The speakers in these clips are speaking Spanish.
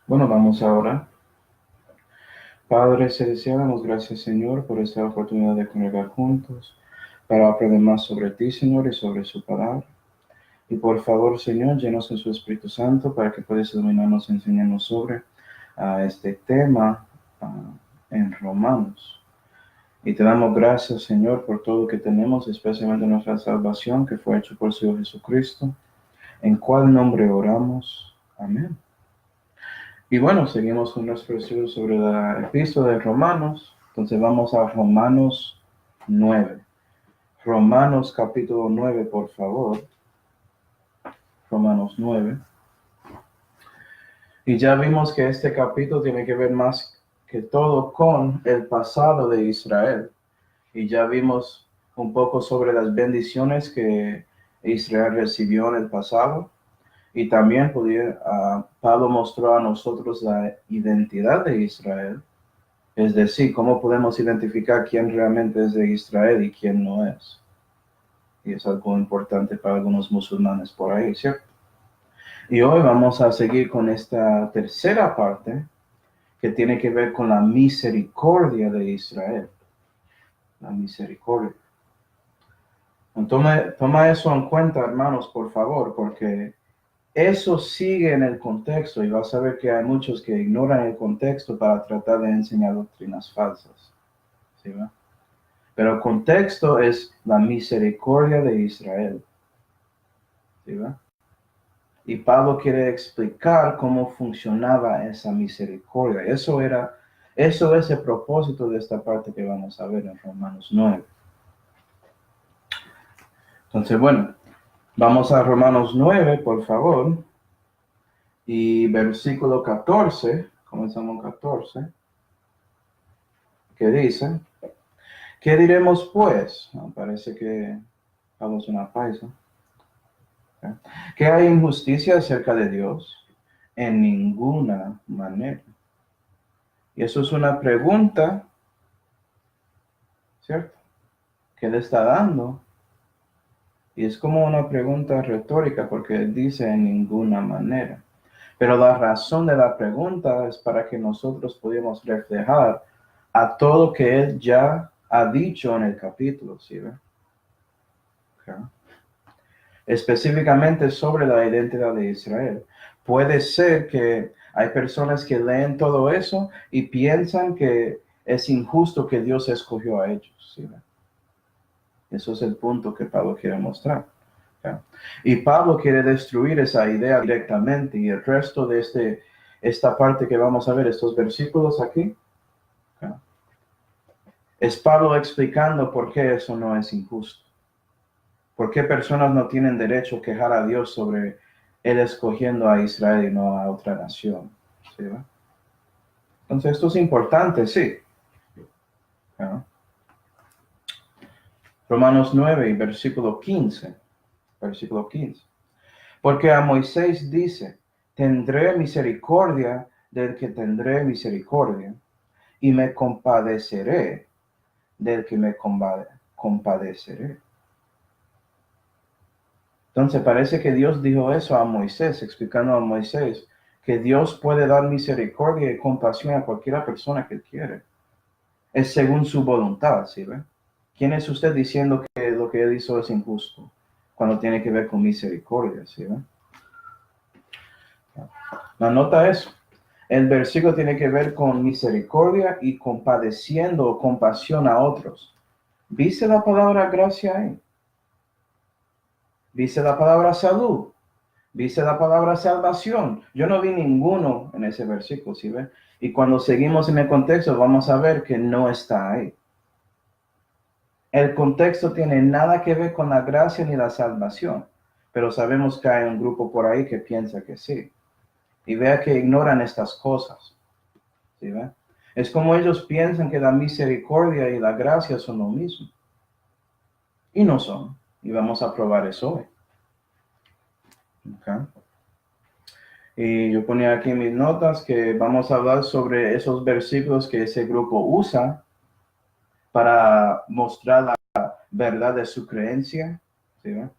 Bueno, vamos ahora. Padre Celestial, damos gracias, Señor, por esta oportunidad de congregar juntos para aprender más sobre ti, Señor, y sobre su palabra. Y por favor, Señor, llenos de su Espíritu Santo para que puedas iluminarnos y enseñarnos sobre este tema en Romanos. Y te damos gracias, Señor, por todo lo que tenemos, especialmente nuestra salvación que fue hecho por su Hijo Jesucristo, en cual nombre oramos. Amén. Y bueno, seguimos con nuestro estudio sobre la epístola de Romanos. Entonces vamos a Romanos 9. Romanos capítulo 9, por favor. Romanos 9. Y ya vimos que este capítulo tiene que ver más que todo con el pasado de Israel. Y ya vimos un poco sobre las bendiciones que Israel recibió en el pasado. Y también Pablo mostró a nosotros la identidad de Israel. Es decir, cómo podemos identificar quién realmente es de Israel y quién no es. Y es algo importante para algunos musulmanes por ahí, ¿cierto? Y hoy vamos a seguir con esta tercera parte que tiene que ver con la misericordia de Israel. La misericordia. Toma eso en cuenta, hermanos, por favor, porque eso sigue en el contexto y vas a ver que hay muchos que ignoran el contexto para tratar de enseñar doctrinas falsas. ¿Sí, va? Pero el contexto es la misericordia de Israel. ¿Sí, va? Y Pablo quiere explicar cómo funcionaba esa misericordia. Eso es el propósito de esta parte que vamos a ver en Romanos 9. Entonces, bueno, vamos a Romanos 9, por favor. Y versículo 14, comenzamos 14, que dice, ¿qué diremos pues? Parece que vamos a una pausa. ¿Que hay injusticia acerca de Dios? En ninguna manera. Y eso es una pregunta, ¿cierto? Que le está dando. Y es como una pregunta retórica porque él dice en ninguna manera. Pero la razón de la pregunta es para que nosotros podamos reflejar a todo que él ya ha dicho en el capítulo, ¿sí ve? Okay. Específicamente sobre la identidad de Israel. Puede ser que hay personas que leen todo eso y piensan que es injusto que Dios escogió a ellos. ¿Sí? Eso es el punto que Pablo quiere mostrar. ¿Okay? Y Pablo quiere destruir esa idea directamente y el resto de esta parte que vamos a ver, estos versículos aquí, ¿okay? Es Pablo explicando por qué eso no es injusto. ¿Por qué personas no tienen derecho a quejar a Dios sobre él escogiendo a Israel y no a otra nación? ¿Sí, va? Entonces esto es importante, sí. ¿No? Romanos 9 y versículo 15. Versículo 15. Porque a Moisés dice, tendré misericordia del que tendré misericordia, y me compadeceré del que me compadeceré. Entonces parece que Dios dijo eso a Moisés, explicando a Moisés que Dios puede dar misericordia y compasión a cualquier persona que quiere. Es según su voluntad, ¿sí ve? ¿Quién es usted diciendo que lo que él hizo es injusto? Cuando tiene que ver con misericordia, ¿sí ve? No, nota eso. El versículo tiene que ver con misericordia y compadeciendo o compasión a otros. ¿Viste la palabra gracia ahí? ¿Viste la palabra salud? ¿Viste la palabra salvación? Yo no vi ninguno en ese versículo, ¿sí ve? Y cuando seguimos en el contexto vamos a ver que no está ahí. El contexto tiene nada que ver con la gracia ni la salvación, pero sabemos que hay un grupo por ahí que piensa que sí. Y vea que ignoran estas cosas. ¿Sí ve? Es como ellos piensan que la misericordia y la gracia son lo mismo. Y no son. Y vamos a probar eso hoy. Okay. Y yo ponía aquí en mis notas que vamos a hablar sobre esos versículos que ese grupo usa para mostrar la verdad de su creencia. ¿Sí ve?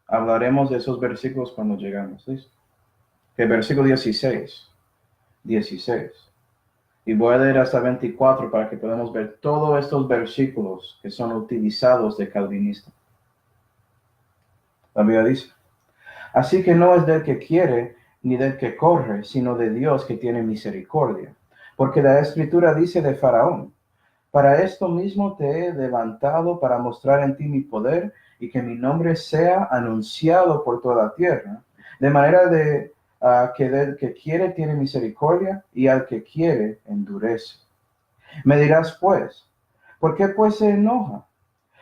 Hablaremos de esos versículos cuando llegamos. ¿Sí? El versículo 16. 16. Y voy a leer hasta 24 para que podamos ver todos estos versículos que son utilizados de calvinista. La Biblia dice: así que no es del que quiere ni del que corre, sino de Dios que tiene misericordia. Porque la Escritura dice de Faraón: para esto mismo te he levantado, para mostrar en ti mi poder y que mi nombre sea anunciado por toda la tierra. De manera que del que quiere tiene misericordia y al que quiere endurece. Me dirás pues, ¿por qué pues se enoja?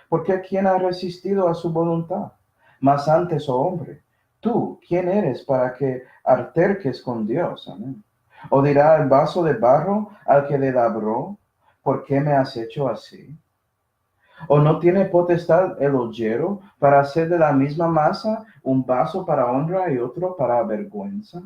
Porque ¿quién ha resistido a su voluntad? Mas antes, oh hombre, tú, ¿quién eres para que alterques con Dios? Amén. O dirá el vaso de barro al que le labró: ¿por qué me has hecho así? ¿O no tiene potestad el ollero para hacer de la misma masa un vaso para honra y otro para vergüenza?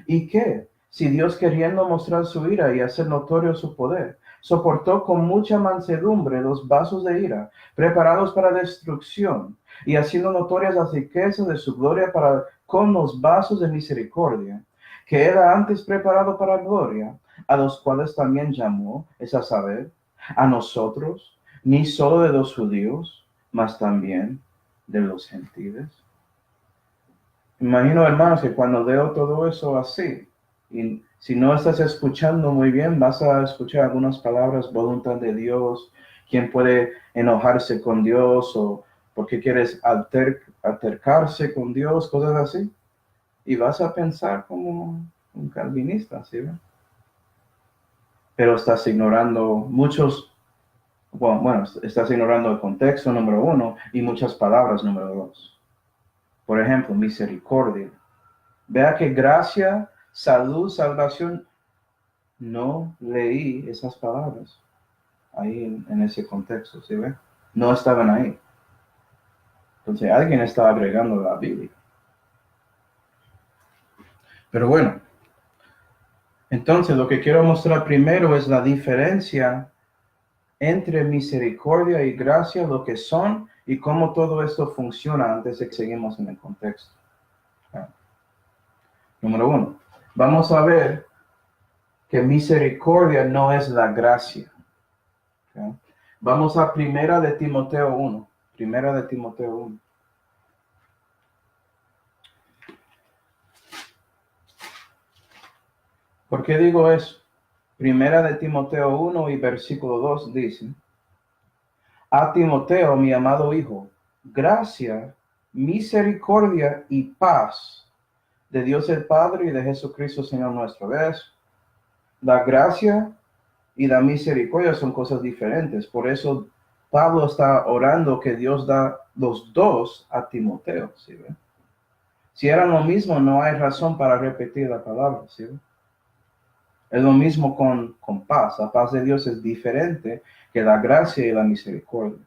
¿Y qué? Si Dios, queriendo mostrar su ira y hacer notorio su poder, soportó con mucha mansedumbre los vasos de ira, preparados para destrucción, y haciendo notorias las riquezas de su gloria para con los vasos de misericordia, que era antes preparado para gloria, a los cuales también llamó, es a saber, a nosotros, ni solo de los judíos, mas también de los gentiles. Imagino, hermanos, que cuando leo todo eso así, y si no estás escuchando muy bien, vas a escuchar algunas palabras: voluntad de Dios, quién puede enojarse con Dios, o por qué quieres altercarse con Dios, cosas así. Y vas a pensar como un calvinista, ¿sí? Pero estás ignorando estás ignorando el contexto, número uno, y muchas palabras, número dos. Por ejemplo, misericordia. Vea que gracia, salud, salvación, no leí esas palabras ahí en ese contexto, ¿sí ve? No estaban ahí. Entonces alguien está agregando la Biblia. Pero bueno, entonces lo que quiero mostrar primero es la diferencia entre misericordia y gracia, lo que son y cómo todo esto funciona antes de que seguimos en el contexto. Número uno, vamos a ver que misericordia no es la gracia. ¿Okay? Vamos a Primera de Timoteo 1. Primera de Timoteo 1. ¿Por qué digo eso? Primera de Timoteo 1 y versículo 2 dice: a Timoteo, mi amado hijo, gracia, misericordia y paz de Dios el Padre y de Jesucristo Señor nuestro. ¿Ves? La gracia y la misericordia son cosas diferentes. Por eso Pablo está orando que Dios da los dos a Timoteo. ¿Sí ve? Si eran lo mismo, no hay razón para repetir la palabra. ¿Sí ve? Es lo mismo con paz. La paz de Dios es diferente que la gracia y la misericordia.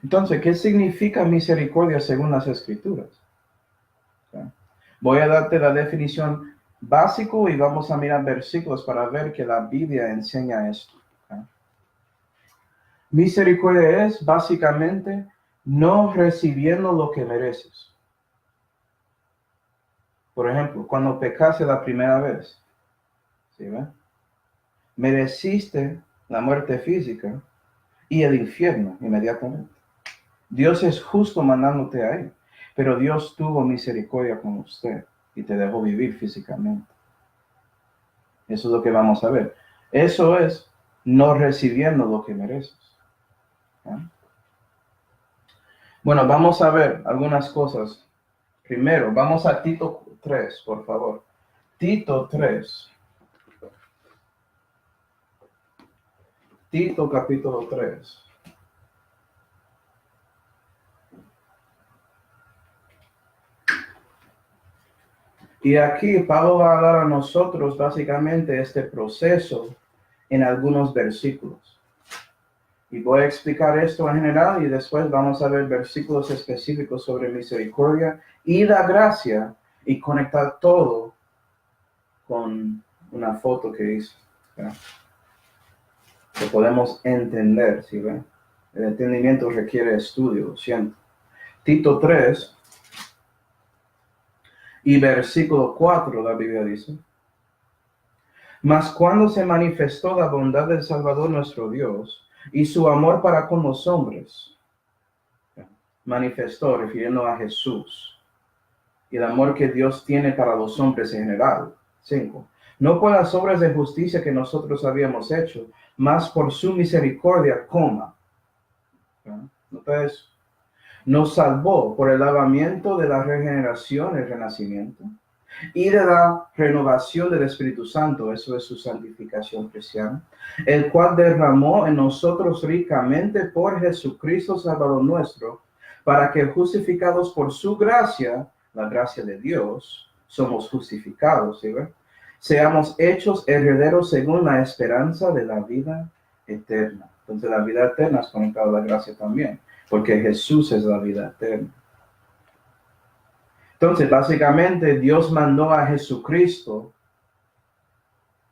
Entonces, ¿qué significa misericordia según las Escrituras? ¿Sí? Voy a darte la definición básica y vamos a mirar versículos para ver que la Biblia enseña esto. ¿Sí? Misericordia es básicamente no recibiendo lo que mereces. Por ejemplo, cuando pecaste la primera vez, ¿sí ve? Mereciste la muerte física y el infierno inmediatamente. Dios es justo mandándote ahí, pero Dios tuvo misericordia con usted y te dejó vivir físicamente. Eso es lo que vamos a ver. Eso es no recibiendo lo que mereces. ¿Sí? Bueno, vamos a ver algunas cosas. Primero, vamos a Tito 3, por favor. Tito 3. Tito capítulo 3. Y aquí Pablo va a dar a nosotros básicamente este proceso en algunos versículos. Y voy a explicar esto en general y después vamos a ver versículos específicos sobre misericordia y la gracia y conectar todo con una foto que hice. ¿Ya? Que podemos entender, ¿sí ven? El entendimiento requiere estudio, lo siento. Tito 3, Y versículo 4, la Biblia dice: mas cuando se manifestó la bondad del Salvador nuestro Dios y su amor para con los hombres, manifestó refiriendo a Jesús, y el amor que Dios tiene para los hombres en general. 5. No por las obras de justicia que nosotros habíamos hecho, mas por su misericordia, ¿nota eso? Nos salvó por el lavamiento de la regeneración, el renacimiento, y de la renovación del Espíritu Santo, eso es su santificación cristiana, el cual derramó en nosotros ricamente por Jesucristo Salvador nuestro, para que justificados por su gracia, la gracia de Dios, somos justificados, ¿sí ven? Seamos hechos herederos según la esperanza de la vida eterna. Entonces la vida eterna es conectada a la gracia también, porque Jesús es la vida eterna. Entonces, básicamente, Dios mandó a Jesucristo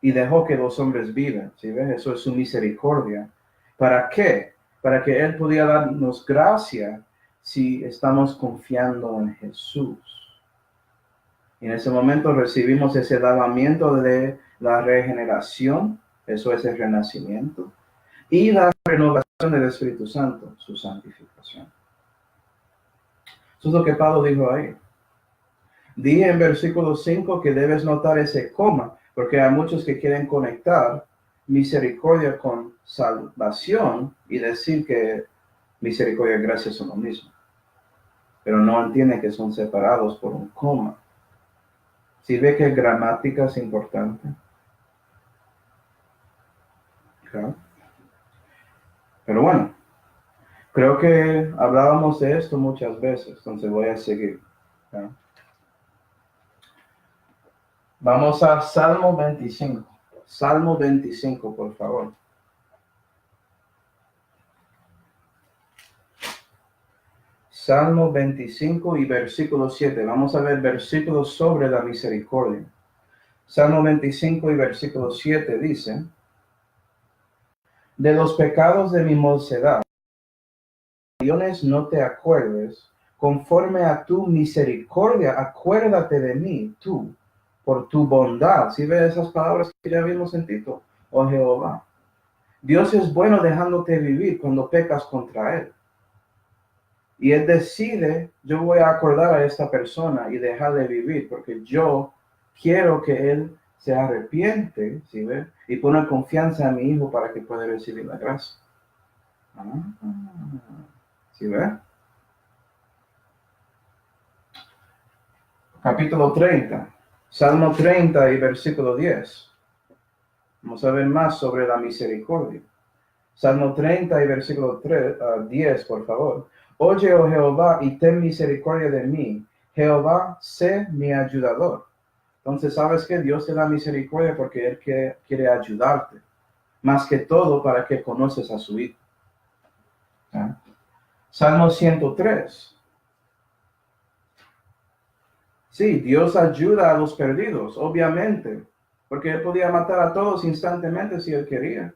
y dejó que los hombres vivan. ¿Sí ves? Eso es su misericordia. ¿Para qué? Para que Él pudiera darnos gracia si estamos confiando en Jesús. Y en ese momento recibimos ese lavamiento de la regeneración, eso es el renacimiento, y la renovación del Espíritu Santo, su santificación. Eso es lo que Pablo dijo ahí. Dije en versículo 5 que debes notar ese coma, porque hay muchos que quieren conectar misericordia con salvación y decir que misericordia y gracia son lo mismo. Pero no entienden que son separados por un coma. ¿Sí ve que gramática es importante? ¿Okay? Pero bueno, creo que hablábamos de esto muchas veces, entonces voy a seguir. ¿Okay? Vamos a Salmo 25. Salmo 25, por favor. Salmo 25 y versículo 7. Vamos a ver versículos sobre la misericordia. Salmo 25 y versículo 7 dice: de los pecados de mi mocedad, no te acuerdes, conforme a tu misericordia, acuérdate de mí, tú, por tu bondad. ¿Sí ves esas palabras que ya vimos en Tito? Oh Jehová, Dios es bueno dejándote vivir cuando pecas contra Él. Y Él decide: yo voy a acordar a esta persona y dejarle vivir, porque yo quiero que Él se arrepiente, ¿sí ve? Y pone confianza en mi hijo para que pueda recibir la gracia. ¿Sí ve? Capítulo 30, Salmo 30 y versículo 10. Vamos a ver más sobre la misericordia. Salmo 30 y versículo 10, por favor. Oye, oh Jehová, y ten misericordia de mí. Jehová, sé mi ayudador. Entonces, ¿sabes que Dios te da misericordia porque Él quiere ayudarte? Más que todo para que conoces a su Hijo. ¿Ah? Salmo 103. Sí, Dios ayuda a los perdidos, obviamente, porque Él podía matar a todos instantáneamente si Él quería.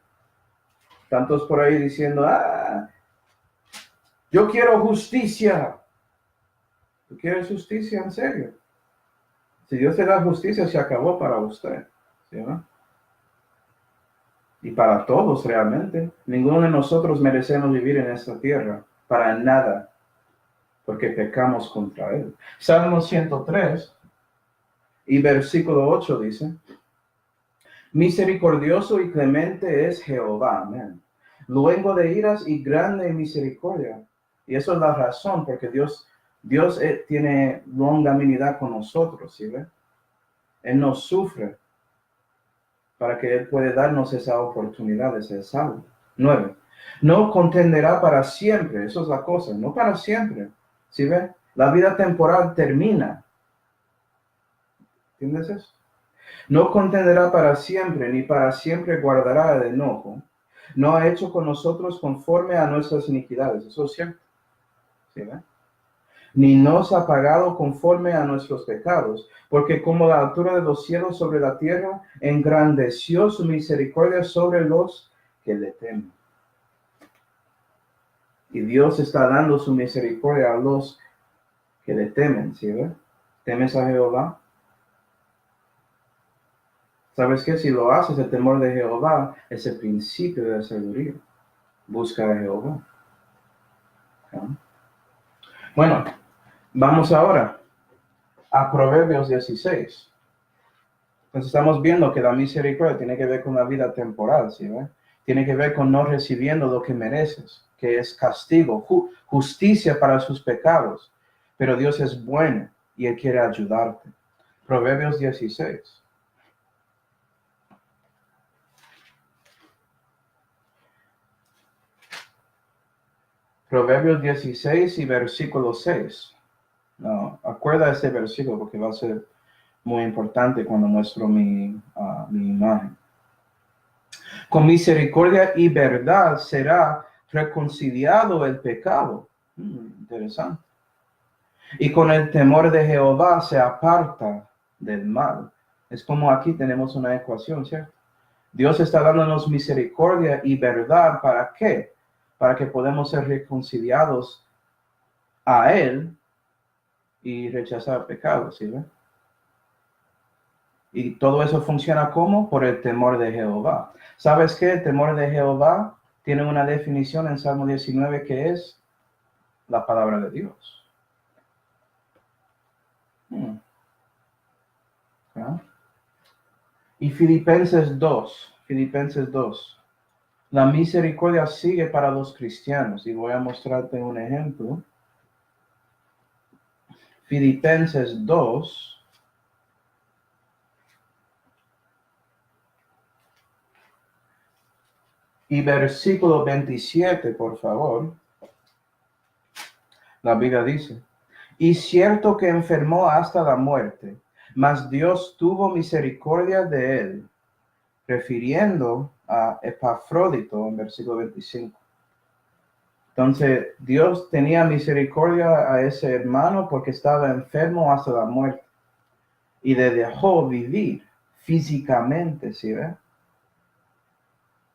Tantos por ahí diciendo: yo quiero justicia. ¿Tú quieres justicia en serio? Si Dios te da justicia, se acabó para usted. ¿Sí, no? Y para todos realmente. Ninguno de nosotros merecemos vivir en esta tierra. Para nada. Porque pecamos contra Él. Salmo 103 y versículo 8 dice: misericordioso y clemente es Jehová. Amén. Luego de iras y grande en misericordia. Y eso es la razón porque Dios tiene longanimidad con nosotros, ¿sí ve? Él nos sufre para que Él pueda darnos esa oportunidad de ser salvo. 9. No contenderá para siempre, eso es la cosa, no para siempre. ¿Sí ve? La vida temporal termina. ¿Entiendes eso? No contenderá para siempre, ni para siempre guardará el enojo. No ha hecho con nosotros conforme a nuestras iniquidades, eso es cierto. ¿Sí ve? Ni nos ha pagado conforme a nuestros pecados, porque como la altura de los cielos sobre la tierra, engrandeció su misericordia sobre los que le temen. Y Dios está dando su misericordia a los que le temen, ¿sí ve? ¿Temes a Jehová? ¿Sabes qué? Si lo haces, el temor de Jehová es el principio de la sabiduría. Busca a Jehová. ¿No? Bueno, vamos ahora a Proverbios 16. Entonces estamos viendo que la misericordia tiene que ver con la vida temporal, ¿sí? Tiene que ver con no recibiendo lo que mereces, que es castigo, justicia para sus pecados. Pero Dios es bueno y Él quiere ayudarte. Proverbios 16. Proverbios 16 y versículo 6. No, acuerda ese versículo porque va a ser muy importante cuando muestro mi imagen. Con misericordia y verdad será reconciliado el pecado. Interesante. Y con el temor de Jehová se aparta del mal. Es como aquí tenemos una ecuación, ¿cierto? Dios está dándonos misericordia y verdad. ¿Para qué? Para que podamos ser reconciliados a Él y rechazar pecados, ¿sí? Y todo eso funciona ¿cómo? Por el temor de Jehová. ¿Sabes qué? El temor de Jehová tiene una definición en Salmo 19 que es la palabra de Dios. ¿Ah? Y Filipenses 2. La misericordia sigue para los cristianos. Y voy a mostrarte un ejemplo. Filipenses 2. Y versículo 27, por favor. La Biblia dice, y cierto que enfermó hasta la muerte, mas Dios tuvo misericordia de él, refiriendo a Epafrodito en versículo 25. Entonces, Dios tenía misericordia a ese hermano porque estaba enfermo hasta la muerte y le dejó vivir físicamente, ¿sí ve?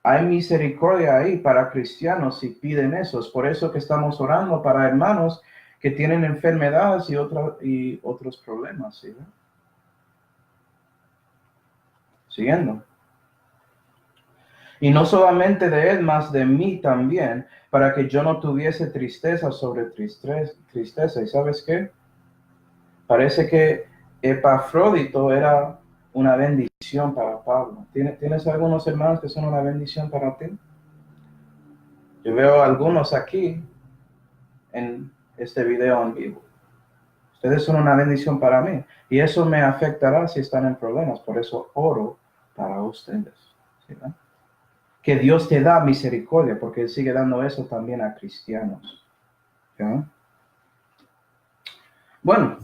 Hay misericordia ahí para cristianos si piden eso. Es por eso que estamos orando para hermanos que tienen enfermedades y otros problemas, ¿sí? Siguiendo. Y no solamente de él, mas de mí también, para que yo no tuviese tristeza sobre tristeza. ¿Y sabes qué? Parece que Epafrodito era una bendición para Pablo. ¿Tienes algunos hermanos que son una bendición para ti? Yo veo algunos aquí en este video en vivo. Ustedes son una bendición para mí y eso me afectará si están en problemas. Por eso oro para ustedes. ¿Sí? Que Dios te da misericordia porque Él sigue dando eso también a cristianos. ¿Sí? Bueno,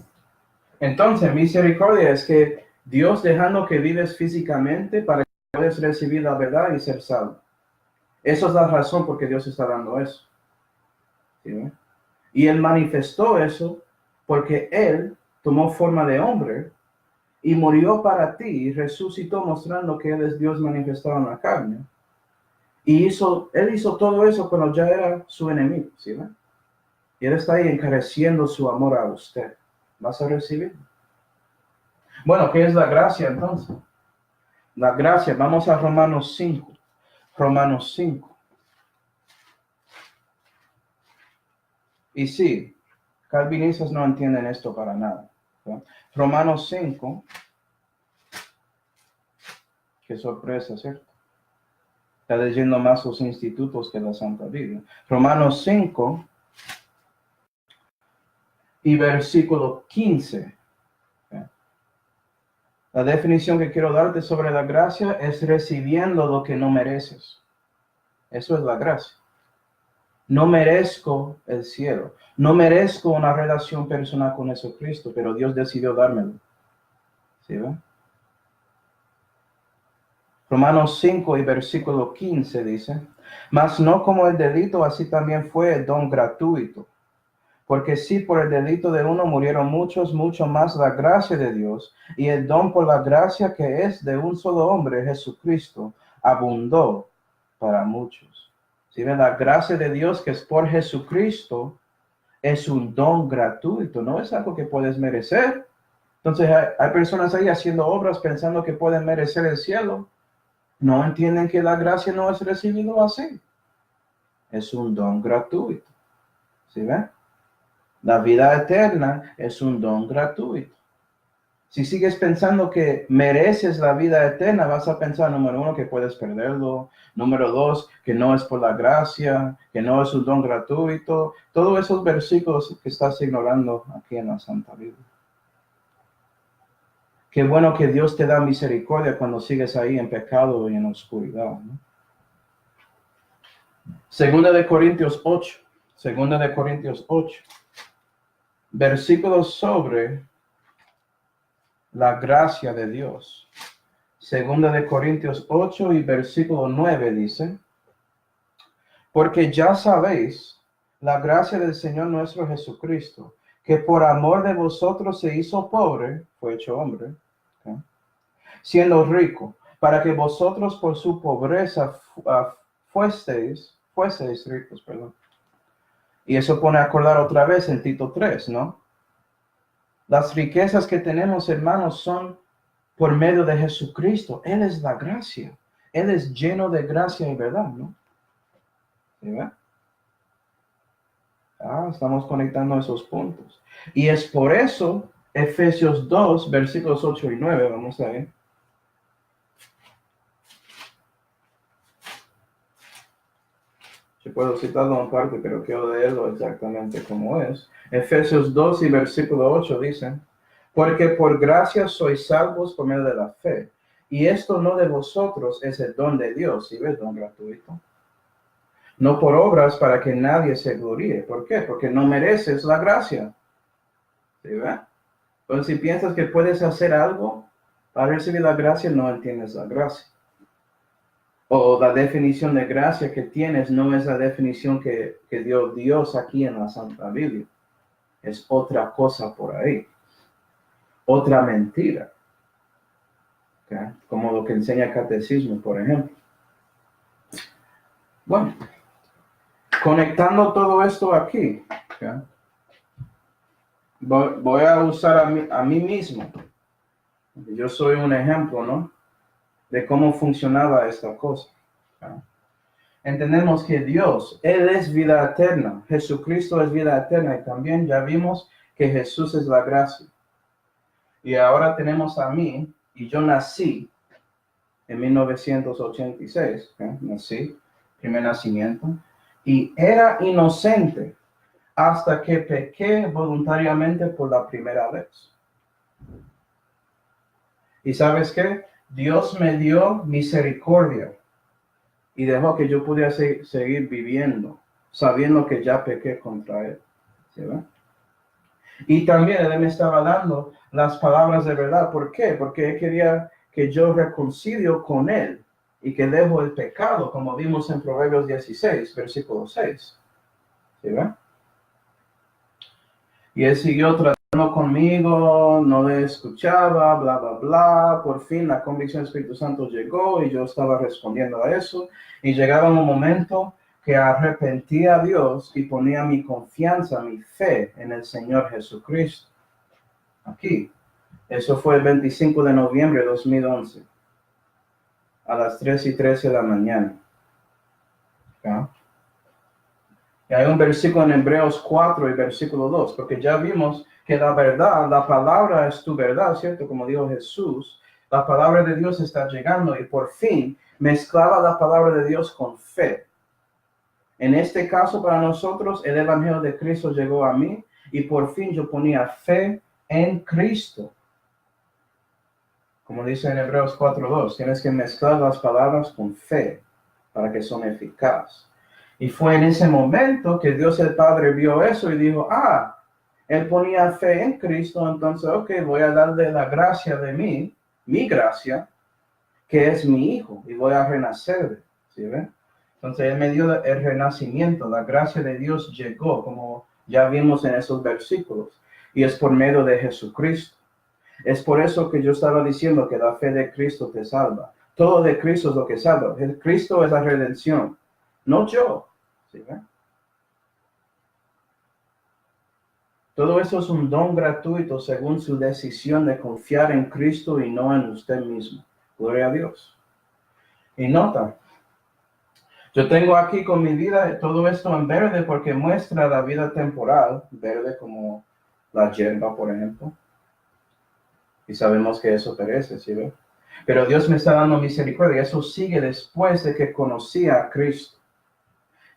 entonces misericordia es que Dios dejando que vives físicamente para que puedas recibir la verdad y ser salvo. Esa es la razón por que Dios está dando eso. ¿Sí? Y Él manifestó eso porque Él tomó forma de hombre y murió para ti y resucitó mostrando que Él es Dios manifestado en la carne. Y Él hizo todo eso cuando ya era su enemigo, ¿sí? Y Él está ahí encareciendo su amor a usted. ¿Vas a recibir? Bueno, ¿qué es la gracia entonces? La gracia, vamos a Romanos 5. Romanos 5. Y sí, calvinistas no entienden esto para nada. ¿Sí? Romanos 5. Qué sorpresa, ¿cierto? Está leyendo más los institutos que la Santa Biblia. Romanos 5 y versículo 15. La definición que quiero darte sobre la gracia es recibiendo lo que no mereces. Eso es la gracia. No merezco el cielo. No merezco una relación personal con Jesucristo, pero Dios decidió dármelo. ¿Sí ve? Romanos 5 y versículo 15 dice, mas no como el delito, así también fue el don gratuito. Porque si por el delito de uno murieron muchos, mucho más la gracia de Dios y el don por la gracia que es de un solo hombre, Jesucristo, abundó para muchos. Si ven, la gracia de Dios que es por Jesucristo es un don gratuito, no es algo que puedes merecer, Entonces hay personas ahí haciendo obras pensando que pueden merecer el cielo. No entienden que la gracia no es recibido así. Es un don gratuito. ¿Sí ven? La vida eterna es un don gratuito. Si sigues pensando que mereces la vida eterna, vas a pensar, número uno, que puedes perderlo. Número dos, que no es por la gracia, que no es un don gratuito. Todos esos versículos que estás ignorando aquí en la Santa Biblia. Qué bueno que Dios te da misericordia cuando sigues ahí en pecado y en oscuridad, ¿no? Segunda de Corintios 8. Segunda de Corintios 8. Versículos sobre la gracia de Dios. Segunda de Corintios 8 y versículo 9 dice: porque ya sabéis la gracia del Señor nuestro Jesucristo, que por amor de vosotros se hizo pobre, fue hecho hombre, ¿okay?, siendo rico, para que vosotros por su pobreza fueseis ricos, perdón. Y eso pone a acordar otra vez en Tito 3, ¿no? Las riquezas que tenemos, hermanos, son por medio de Jesucristo. Él es la gracia. Él es lleno de gracia y verdad, ¿no? ¿Sí ve? Estamos conectando esos puntos. Y es por eso, Efesios 2, versículos 8 y 9, vamos a ver. Yo puedo citarlo en parte, pero quiero leerlo exactamente como es. Efesios 2 y versículo 8 dicen: porque por gracia sois salvos por medio de la fe. Y esto no de vosotros, es el don de Dios. ¿Sí ves? Don gratuito. No por obras para que nadie se gloríe. ¿Por qué? Porque no mereces la gracia. ¿Sí ves? Entonces, si piensas que puedes hacer algo para recibir la gracia, no entiendes la gracia. O la definición de gracia que tienes no es la definición que dio Dios aquí en la Santa Biblia. Es otra cosa por ahí. Otra mentira. ¿Okay? Como lo que enseña el catecismo, por ejemplo. Bueno, conectando todo esto aquí, ¿okay?, voy a usar a mí mismo. Yo soy un ejemplo, ¿no?, de cómo funcionaba esta cosa. ¿Okay? Entendemos que Dios, Él es vida eterna. Jesucristo es vida eterna. Y también ya vimos que Jesús es la gracia. Y ahora tenemos a mí, y yo nací en 1986. ¿Okay? Nací, primer nacimiento. Y era inocente hasta que pequé voluntariamente por la primera vez. ¿Y sabes qué? Dios me dio misericordia y dejó que yo pudiera seguir viviendo, sabiendo que ya pequé contra Él. ¿Sí ve? Y también Él me estaba dando las palabras de verdad. ¿Por qué? Porque Él quería que yo reconcilio con Él y que dejo el pecado, como vimos en Proverbios 16, versículo 6. ¿Sí ve? Y Él siguió tratando conmigo, no le escuchaba, bla, bla, bla. Por fin la convicción del Espíritu Santo llegó y yo estaba respondiendo a eso. Y llegaba un momento que arrepentía a Dios y ponía mi confianza, mi fe en el Señor Jesucristo. Aquí. Eso fue el 25 de noviembre de 2011. A las 3:13 de la mañana. ¿Okay? Y hay un versículo en Hebreos 4 y versículo 2, porque ya vimos que la verdad, la palabra es tu verdad, ¿cierto? Como dijo Jesús, la palabra de Dios está llegando y por fin mezclaba la palabra de Dios con fe. En este caso, para nosotros, el Evangelio de Cristo llegó a mí y por fin yo ponía fe en Cristo. Como dice en Hebreos 4:2, tienes que mezclar las palabras con fe para que son eficaces. Y fue en ese momento que Dios el Padre vio eso y dijo, Él ponía fe en Cristo, entonces, voy a darle la gracia de mí, mi gracia, que es mi Hijo, y voy a renacer. ¿Sí ven? Entonces, Él me dio el renacimiento, la gracia de Dios llegó, como ya vimos en esos versículos, y es por medio de Jesucristo. Es por eso que yo estaba diciendo que la fe de Cristo te salva. Todo de Cristo es lo que salva. Cristo es la redención, no yo. ¿Sí ven? Todo eso es un don gratuito según su decisión de confiar en Cristo y no en usted mismo. Gloria a Dios. Y nota, yo tengo aquí con mi vida todo esto en verde porque muestra la vida temporal, verde como la hierba, por ejemplo. Y sabemos que eso perece, ¿sí ve? Pero Dios me está dando misericordia. Eso sigue después de que conocí a Cristo.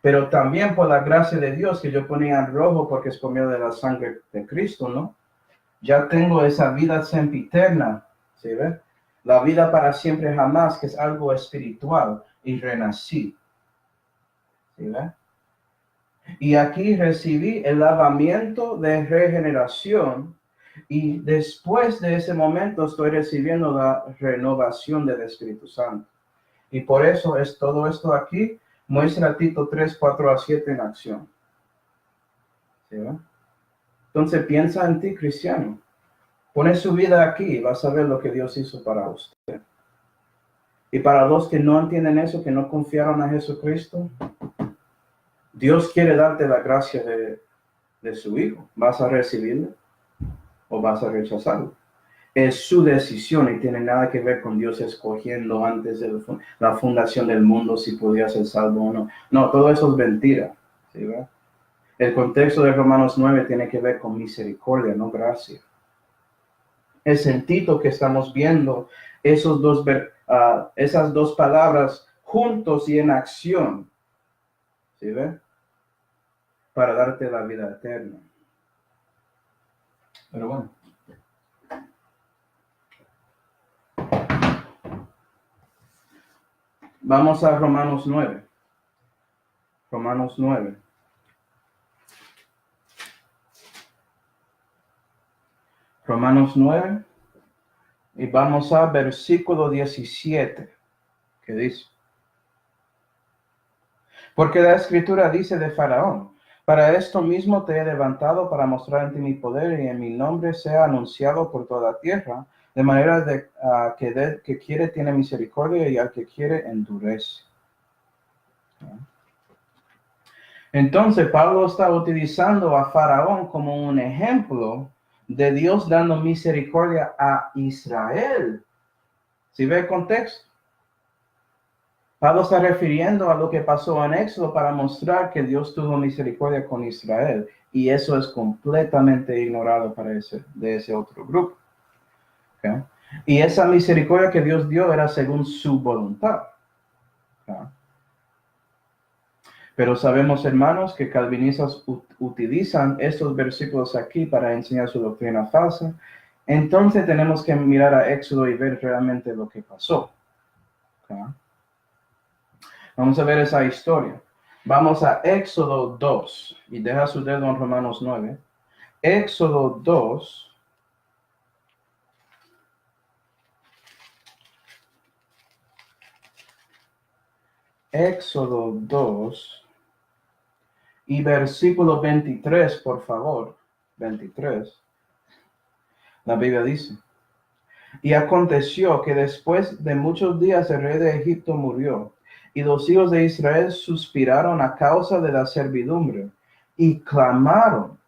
Pero también por la gracia de Dios que yo ponía en rojo porque es por medio de la sangre de Cristo, ¿no? Ya tengo esa vida sempiterna, ¿sí ve? La vida para siempre jamás, que es algo espiritual, y renací, ¿sí ve? Y aquí recibí el lavamiento de regeneración y después de ese momento estoy recibiendo la renovación del Espíritu Santo. Y por eso es todo esto aquí, muestra Tito 3, 4 a 7 en acción. ¿Sí ve? Entonces piensa en ti, cristiano. Pone su vida aquí y vas a ver lo que Dios hizo para usted. Y para los que no entienden eso, que no confiaron a Jesucristo, Dios quiere darte la gracia de su Hijo. ¿Vas a recibirlo o vas a rechazarlo? Es su decisión y tiene nada que ver con Dios escogiendo antes de la fundación del mundo si podía ser salvo o no. No, todo eso es mentira. ¿Sí, verdad? El contexto de Romanos 9 tiene que ver con misericordia, no gracia. El sentido que estamos viendo, esas dos palabras juntos y en acción, ¿sí ve? Para darte la vida eterna. Pero bueno. Vamos a Romanos 9. Romanos 9. Romanos 9. Y vamos a versículo 17. ¿Qué dice? Porque la Escritura dice de Faraón: para esto mismo te he levantado para mostrar en ti mi poder y en mi nombre sea anunciado por toda la tierra, de manera que quiere tiene misericordia y al que quiere endurece. Entonces Pablo está utilizando a Faraón como un ejemplo de Dios dando misericordia a Israel. ¿Sí ve el contexto? Pablo está refiriendo a lo que pasó en Éxodo para mostrar que Dios tuvo misericordia con Israel. Y eso es completamente ignorado de ese otro grupo. ¿Okay? Y esa misericordia que Dios dio era según su voluntad. ¿Okay? Pero sabemos, hermanos, que calvinistas utilizan estos versículos aquí para enseñar su doctrina falsa. Entonces tenemos que mirar a Éxodo y ver realmente lo que pasó. ¿Okay? Vamos a ver esa historia. Vamos a Éxodo 2 y deja su dedo en Romanos 9. Éxodo 2. Éxodo 2 y versículo 23, por favor. 23. La Biblia dice: y aconteció que después de muchos días el rey de Egipto murió, y los hijos de Israel suspiraron a causa de la servidumbre, y clamaron,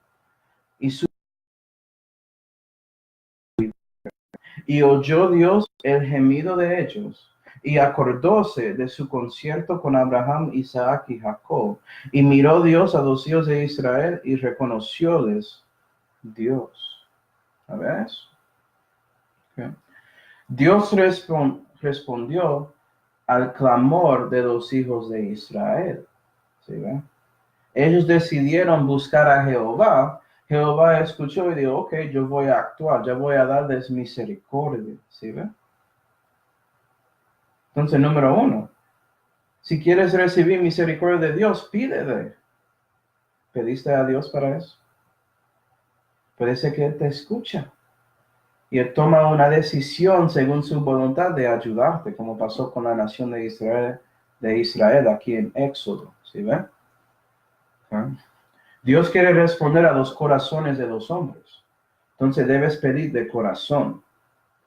y oyó Dios el gemido de ellos, y acordóse de su concierto con Abraham, Isaac y Jacob, y miró Dios a los hijos de Israel, y reconocióles Dios. ¿Sabes? Okay. Dios respondió al clamor de los hijos de Israel. ¿Sí ve? Ellos decidieron buscar a Jehová. Jehová escuchó y dijo: ok, yo voy a actuar, yo voy a darles misericordia. ¿Sí ve? Entonces, número 1, si quieres recibir misericordia de Dios, pídele. ¿Pediste a Dios para eso? Puede ser que Él te escucha y Él toma una decisión según su voluntad de ayudarte, como pasó con la nación de Israel aquí en Éxodo. ¿Sí ven? ¿Okay? Dios quiere responder a los corazones de los hombres. Entonces debes pedir de corazón.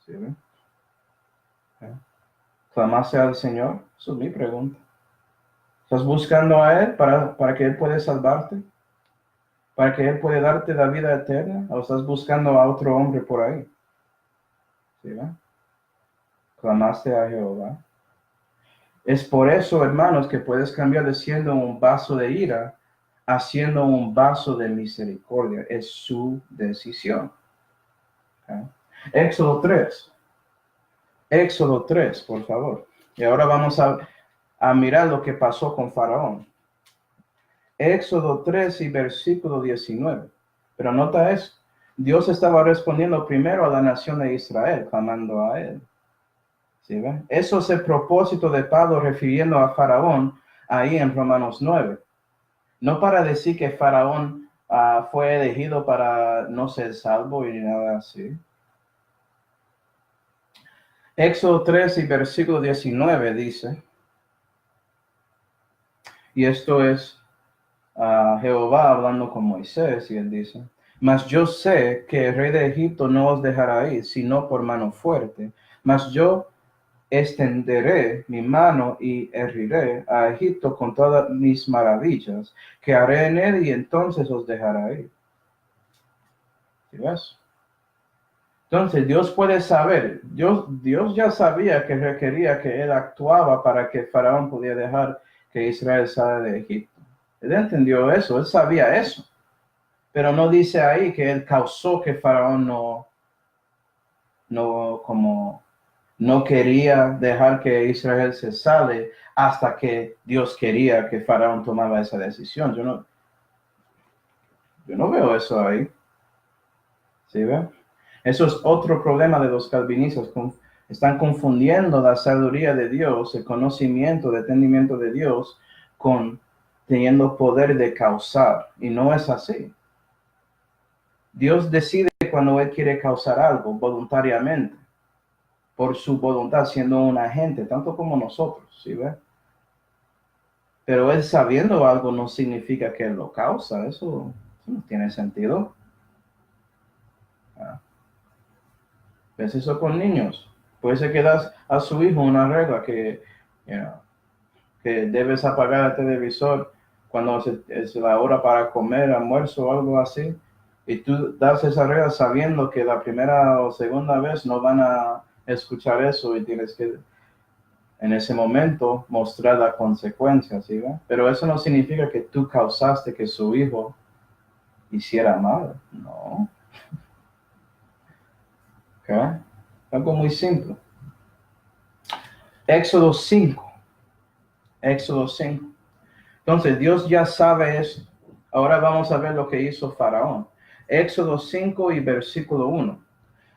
¿Sí ven? ¿Okay? ¿Clamaste al Señor? Esa es mi pregunta. ¿Estás buscando a Él para que Él pueda salvarte? para que Él pueda darte la vida eterna, o estás buscando a otro hombre por ahí. ¿Sí, va? Clamaste a Jehová. Es por eso, hermanos, que puedes cambiar de siendo un vaso de ira a siendo un vaso de misericordia. Es su decisión. ¿Okay? Éxodo 3. Éxodo 3, por favor. Y ahora vamos a mirar lo que pasó con Faraón. Éxodo 3 y versículo 19. Pero nota eso. Dios estaba respondiendo primero a la nación de Israel, clamando a él. ¿Sí ven? Eso es el propósito de Pablo refiriendo a Faraón ahí en Romanos 9. No para decir que Faraón fue elegido para no ser salvo y nada así. Éxodo 3 y versículo 19 dice, y esto es Jehová hablando con Moisés, y él dice, mas yo sé que el rey de Egipto no os dejará ir, sino por mano fuerte, mas yo extenderé mi mano y heriré a Egipto con todas mis maravillas, que haré en él, y entonces os dejará ir. ¿Sí ves? Entonces Dios puede saber, Dios ya sabía que requería que él actuaba para que Faraón pudiera dejar que Israel salga de Egipto. Él entendió eso, él sabía eso. Pero no dice ahí que él causó que Faraón no quería dejar que Israel se sale hasta que Dios quería que Faraón tomara esa decisión. Yo no veo eso ahí. ¿Sí ve? Eso es otro problema de los calvinistas. Están confundiendo la sabiduría de Dios, el conocimiento, el entendimiento de Dios, con teniendo poder de causar. Y no es así. Dios decide cuando Él quiere causar algo voluntariamente, por su voluntad, siendo un agente, tanto como nosotros, ¿sí ve? Pero Él sabiendo algo no significa que Él lo causa. Eso no tiene sentido. ¿Ves eso con niños? Puede ser que das a su hijo una regla que debes apagar el televisor cuando es la hora para comer, almuerzo o algo así. Y tú das esa regla sabiendo que la primera o segunda vez no van a escuchar eso y tienes que en ese momento mostrar la consecuencia, ¿sí? Pero eso no significa que tú causaste que su hijo hiciera mal, no. ¿Okay? Algo muy simple. Éxodo 5. Éxodo 5. Entonces, Dios ya sabe eso. Ahora vamos a ver lo que hizo Faraón. Éxodo 5 y versículo 1.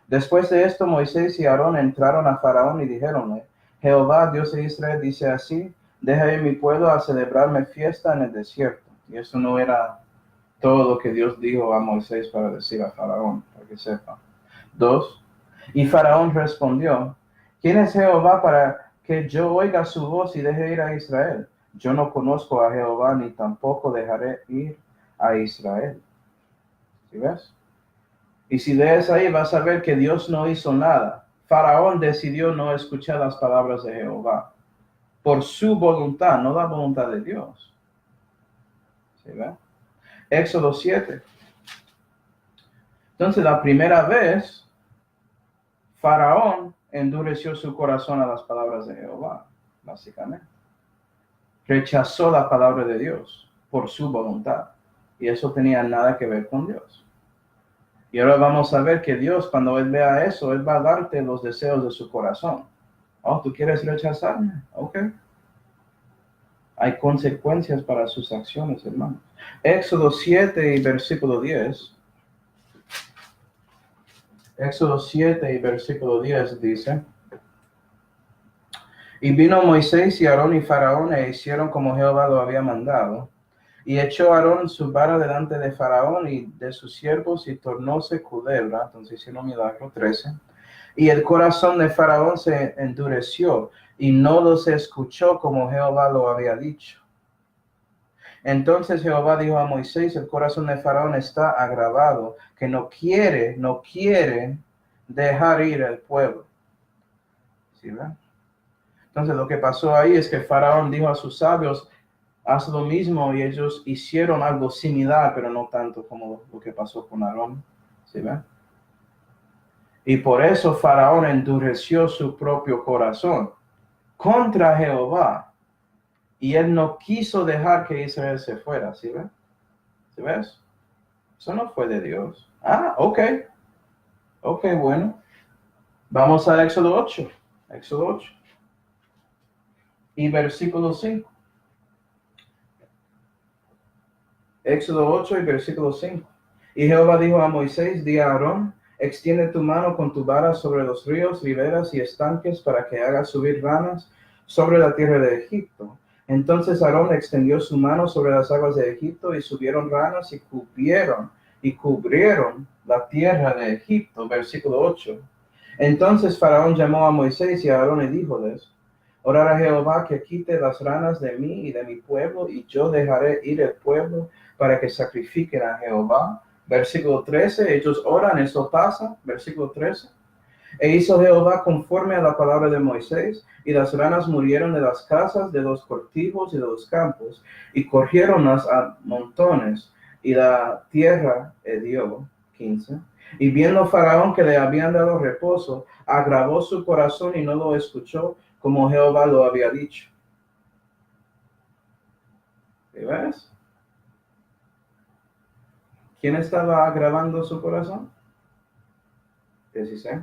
Después de esto, Moisés y Aarón entraron a Faraón y dijeronle, Jehová, Dios de Israel, dice así, deja ir mi pueblo a celebrarme fiesta en el desierto. Y eso no era todo lo que Dios dijo a Moisés para decir a Faraón, para que sepa. 2. Y Faraón respondió, ¿quién es Jehová para que yo oiga su voz y deje ir a Israel? Yo no conozco a Jehová, ni tampoco dejaré ir a Israel. ¿Sí ves? Y si lees ahí, vas a ver que Dios no hizo nada. Faraón decidió no escuchar las palabras de Jehová. Por su voluntad, no la voluntad de Dios. ¿Sí ves? Éxodo 7. Entonces, la primera vez, Faraón endureció su corazón a las palabras de Jehová, básicamente. Rechazó la palabra de Dios por su voluntad. Y eso tenía nada que ver con Dios. Y ahora vamos a ver que Dios, cuando Él vea eso, Él va a darte los deseos de su corazón. Oh, ¿tú quieres rechazarme? Ok. Hay consecuencias para sus acciones, hermanos. Éxodo 7 y versículo 10. Éxodo 7 y versículo 10 dice, y vino Moisés y Aarón y Faraón e hicieron como Jehová lo había mandado. Y echó Aarón su vara delante de Faraón y de sus siervos y tornóse culebra. Entonces hicieron milagro 13. Y el corazón de Faraón se endureció y no los escuchó como Jehová lo había dicho. Entonces Jehová dijo a Moisés, el corazón de Faraón está agravado, que no quiere dejar ir al pueblo. ¿Sí, verdad? Entonces lo que pasó ahí es que Faraón dijo a sus sabios, haz lo mismo, y ellos hicieron algo similar, pero no tanto como lo que pasó con Aarón. ¿Sí ven? Y por eso Faraón endureció su propio corazón contra Jehová, y él no quiso dejar que Israel se fuera. ¿Sí ven? ¿Sí ves? Eso no fue de Dios. Ok. Ok, bueno. Vamos a Éxodo 8. Éxodo 8. Y versículo 5. Éxodo 8 y versículo 5. Y Jehová dijo a Moisés, di a Aarón, extiende tu mano con tu vara sobre los ríos, riberas y estanques para que haga subir ranas sobre la tierra de Egipto. Entonces Aarón extendió su mano sobre las aguas de Egipto y subieron ranas y cubrieron la tierra de Egipto. Versículo 8. Entonces Faraón llamó a Moisés y a Aarón y díjoles, orar a Jehová que quite las ranas de mí y de mi pueblo, y yo dejaré ir el pueblo para que sacrifiquen a Jehová. Versículo 13, ellos oran, eso pasa. Versículo 13. E hizo Jehová conforme a la palabra de Moisés, y las ranas murieron de las casas, de los cortijos y de los campos, y corriéronlas a montones, y la tierra hedió. 15. Y viendo Faraón que le habían dado reposo, agravó su corazón y no lo escuchó, como Jehová lo había dicho. ¿Ves? ¿Quién estaba agravando su corazón? 16.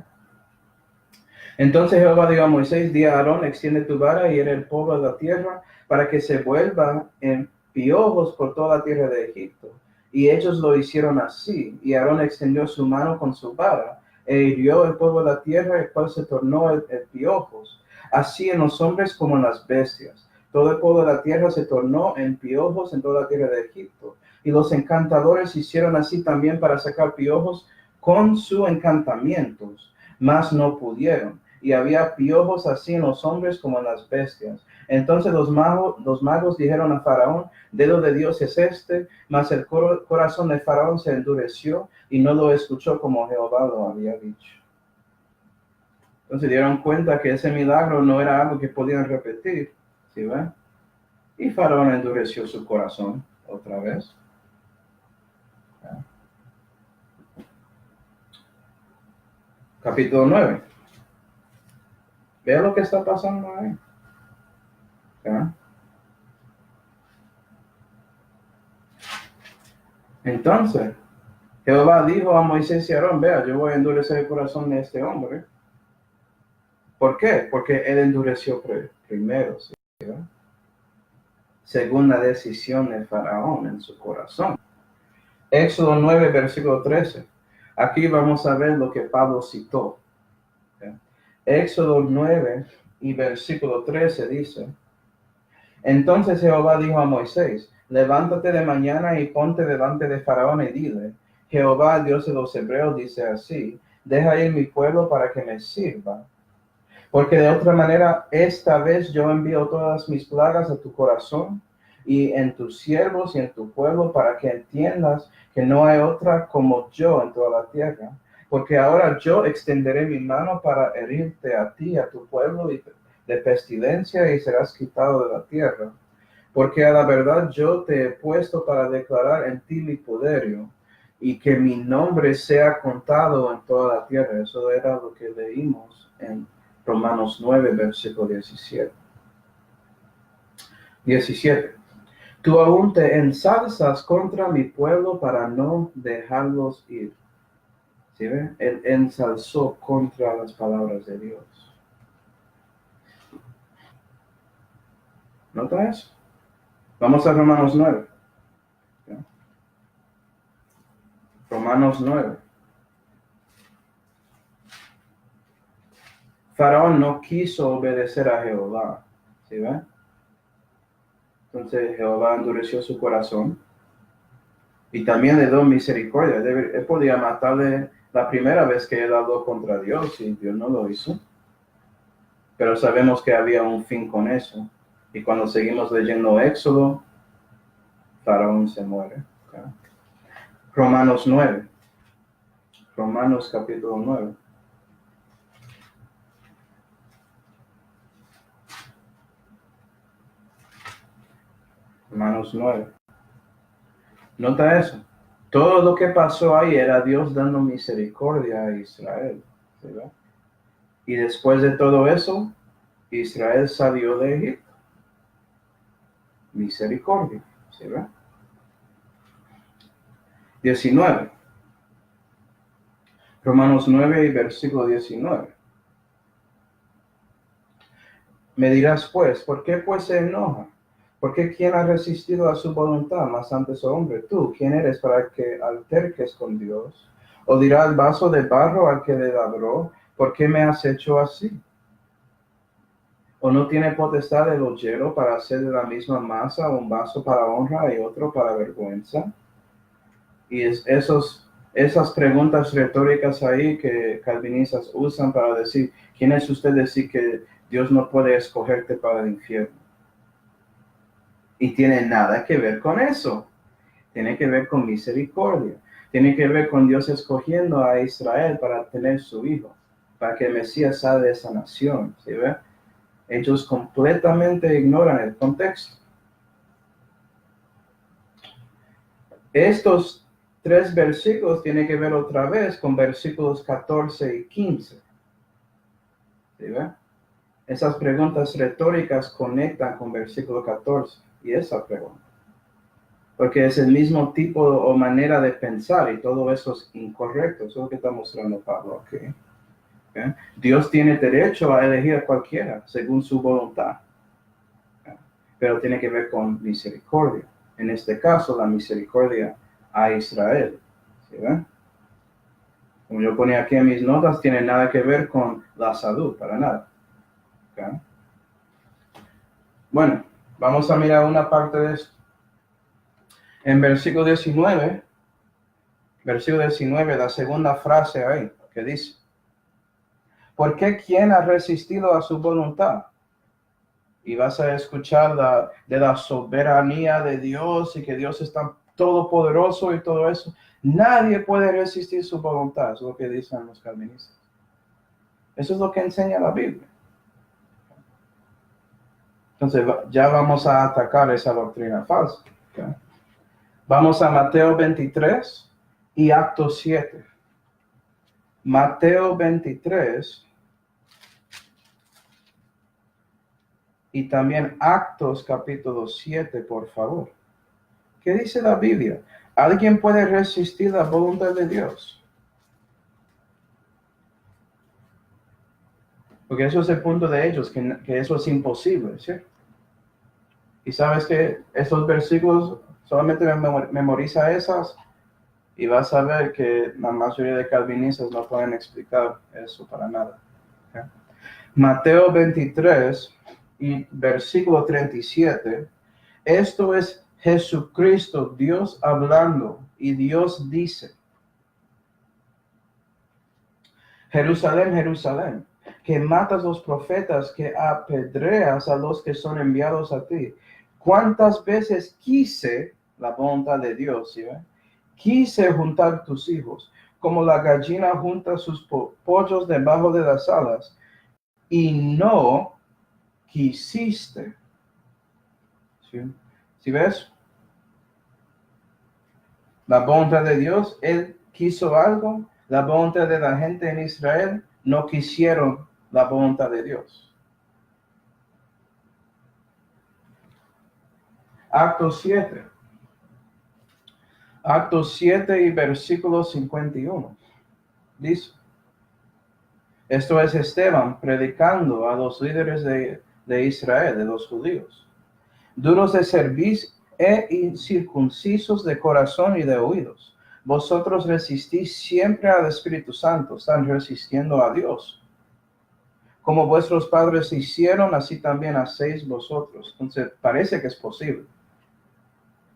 Entonces Jehová dijo a Moisés, di a Aarón, extiende tu vara y hiere el polvo de la tierra, para que se vuelva en piojos por toda la tierra de Egipto. Y ellos lo hicieron así, y Aarón extendió su mano con su vara, e hirió el polvo de la tierra, el cual se tornó en piojos, así en los hombres como en las bestias. Todo el polvo de la tierra se tornó en piojos en toda la tierra de Egipto. Y los encantadores hicieron así también para sacar piojos con sus encantamientos, mas no pudieron. Y había piojos así en los hombres como en las bestias. Entonces los magos dijeron a Faraón, dedo de Dios es este, mas el corazón de Faraón se endureció y no lo escuchó como Jehová lo había dicho. Entonces dieron cuenta que ese milagro no era algo que podían repetir. ¿Sí ven? Y Faraón endureció su corazón otra vez. Capítulo 9. Vea lo que está pasando ahí. ¿Ya? Entonces, Jehová dijo a Moisés y a Aarón, vea, yo voy a endurecer el corazón de este hombre. ¿Por qué? Porque él endureció primero, ¿sí? Según la decisión de Faraón en su corazón. Éxodo 9, versículo 13. Aquí vamos a ver lo que Pablo citó. ¿Okay? Éxodo 9 y versículo 13 dice, entonces Jehová dijo a Moisés, levántate de mañana y ponte delante de Faraón y dile, Jehová, Dios de los hebreos, dice así, deja ir mi pueblo para que me sirva. Porque de otra manera, esta vez yo envío todas mis plagas a tu corazón y en tus siervos y en tu pueblo para que entiendas que no hay otra como yo en toda la tierra. Porque ahora yo extenderé mi mano para herirte a ti, a tu pueblo, y de pestilencia y serás quitado de la tierra. Porque a la verdad yo te he puesto para declarar en ti mi poderío y que mi nombre sea contado en toda la tierra. Eso era lo que leímos en Romanos 9, versículo 17. 17. Tú aún te ensalzas contra mi pueblo para no dejarlos ir. ¿Sí ven? Él ensalzó contra las palabras de Dios. ¿Nota eso? Vamos a Romanos 9. ¿Sí? Romanos 9. Faraón no quiso obedecer a Jehová. ¿Sí ven? Entonces Jehová endureció su corazón y también le dio misericordia. Él podía matarle la primera vez que él habló contra Dios y Dios no lo hizo. Pero sabemos que había un fin con eso. Y cuando seguimos leyendo Éxodo, Faraón se muere. ¿Okay? Romanos 9. Romanos capítulo 9. Romanos 9. Nota eso. Todo lo que pasó ahí era Dios dando misericordia a Israel. ¿Verdad? Y después de todo eso, Israel salió de Egipto. Misericordia. ¿Sí ve? 19. Romanos 9 y versículo 19. Me dirás pues, ¿por qué pues se enoja? Porque ¿quién ha resistido a su voluntad? Más antes, hombre, tú, ¿quién eres para que alterques con Dios? ¿O dirá el vaso de barro al que le labró, ¿por qué me has hecho así? ¿O no tiene potestad el ollero para hacer de la misma masa un vaso para honra y otro para vergüenza? Y esas preguntas retóricas ahí que calvinistas usan para decir, ¿quién es usted decir que Dios no puede escogerte para el infierno? Y tiene nada que ver con eso. Tiene que ver con misericordia. Tiene que ver con Dios escogiendo a Israel para tener su hijo, para que el Mesías salga de esa nación. ¿Sí ve? Ellos completamente ignoran el contexto. Estos 3 versículos tienen que ver otra vez con versículos 14 y 15. ¿Sí ve? Esas preguntas retóricas conectan con versículo 14 y esa pregunta. Porque es el mismo tipo o manera de pensar y todo eso es incorrecto. Eso es lo que está mostrando Pablo aquí. ¿Okay? Dios tiene derecho a elegir a cualquiera según su voluntad. ¿Okay? Pero tiene que ver con misericordia. En este caso, la misericordia a Israel. ¿Sí ven? Como yo ponía aquí en mis notas, tiene nada que ver con la salud, para nada. ¿Okay? Bueno, vamos a mirar una parte de esto. En versículo 19, la segunda frase ahí, que dice, ¿por qué quién ha resistido a su voluntad? Y vas a escuchar de la soberanía de Dios y que Dios es tan todopoderoso y todo eso. Nadie puede resistir su voluntad, es lo que dicen los calvinistas. Eso es lo que enseña la Biblia. Entonces ya vamos a atacar esa doctrina falsa. ¿Okay? Vamos a Mateo 23 y Actos 7. Mateo 23 y también Actos capítulo 7, por favor. ¿Qué dice la Biblia? ¿Alguien puede resistir la voluntad de Dios? Porque eso es el punto de ellos, que eso es imposible, ¿sí? Y sabes que esos versículos solamente memoriza esas y vas a ver que la mayoría de calvinistas no pueden explicar eso para nada. ¿Okay? Mateo 23 y versículo 37. Esto es Jesucristo, Dios hablando, y Dios dice, Jerusalén, Jerusalén, que matas los profetas, que apedreas a los que son enviados a ti. ¿Cuántas veces quise la voluntad de Dios? ¿Sí? Quise juntar tus hijos, como la gallina junta sus pollos debajo de las alas, y no quisiste. ¿Sí? ¿Sí ves? La voluntad de Dios, Él quiso algo. La voluntad de la gente en Israel no quisieron la voluntad de Dios. Actos 7. Actos 7 y versículo 51. Dice, esto es Esteban predicando a los líderes de Israel, de los judíos. Duros de cerviz e incircuncisos de corazón y de oídos. Vosotros resistís siempre al Espíritu Santo, están resistiendo a Dios. Como vuestros padres hicieron, así también hacéis vosotros. Entonces, parece que es posible.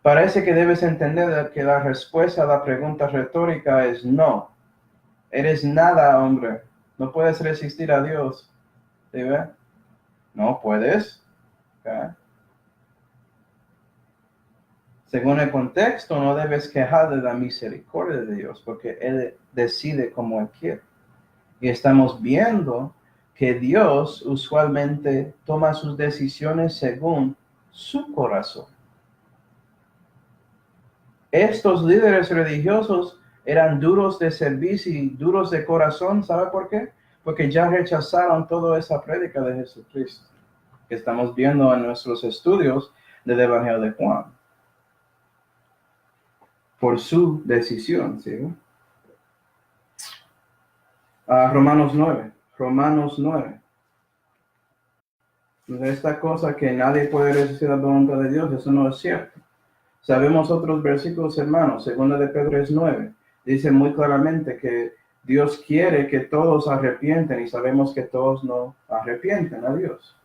Parece que debes entender que la respuesta a la pregunta retórica es no. Eres nada, hombre. No puedes resistir a Dios. ¿Sí ve? No puedes. ¿Okay? Según el contexto, no debes quejar de la misericordia de Dios, porque Él decide como Él quiere. Y estamos viendo que Dios usualmente toma sus decisiones según su corazón. Estos líderes religiosos eran duros de servicio y duros de corazón. ¿Sabe por qué? Porque ya rechazaron toda esa prédica de Jesucristo que estamos viendo en nuestros estudios del Evangelio de Juan. Por su decisión, ¿sí? Romanos 9. Romanos 9. Esta cosa que nadie puede resistir la voluntad de Dios, eso no es cierto. Sabemos otros versículos, hermanos. Segunda de Pedro es 9. Dice muy claramente que Dios quiere que todos arrepienten y sabemos que todos no arrepienten a Dios.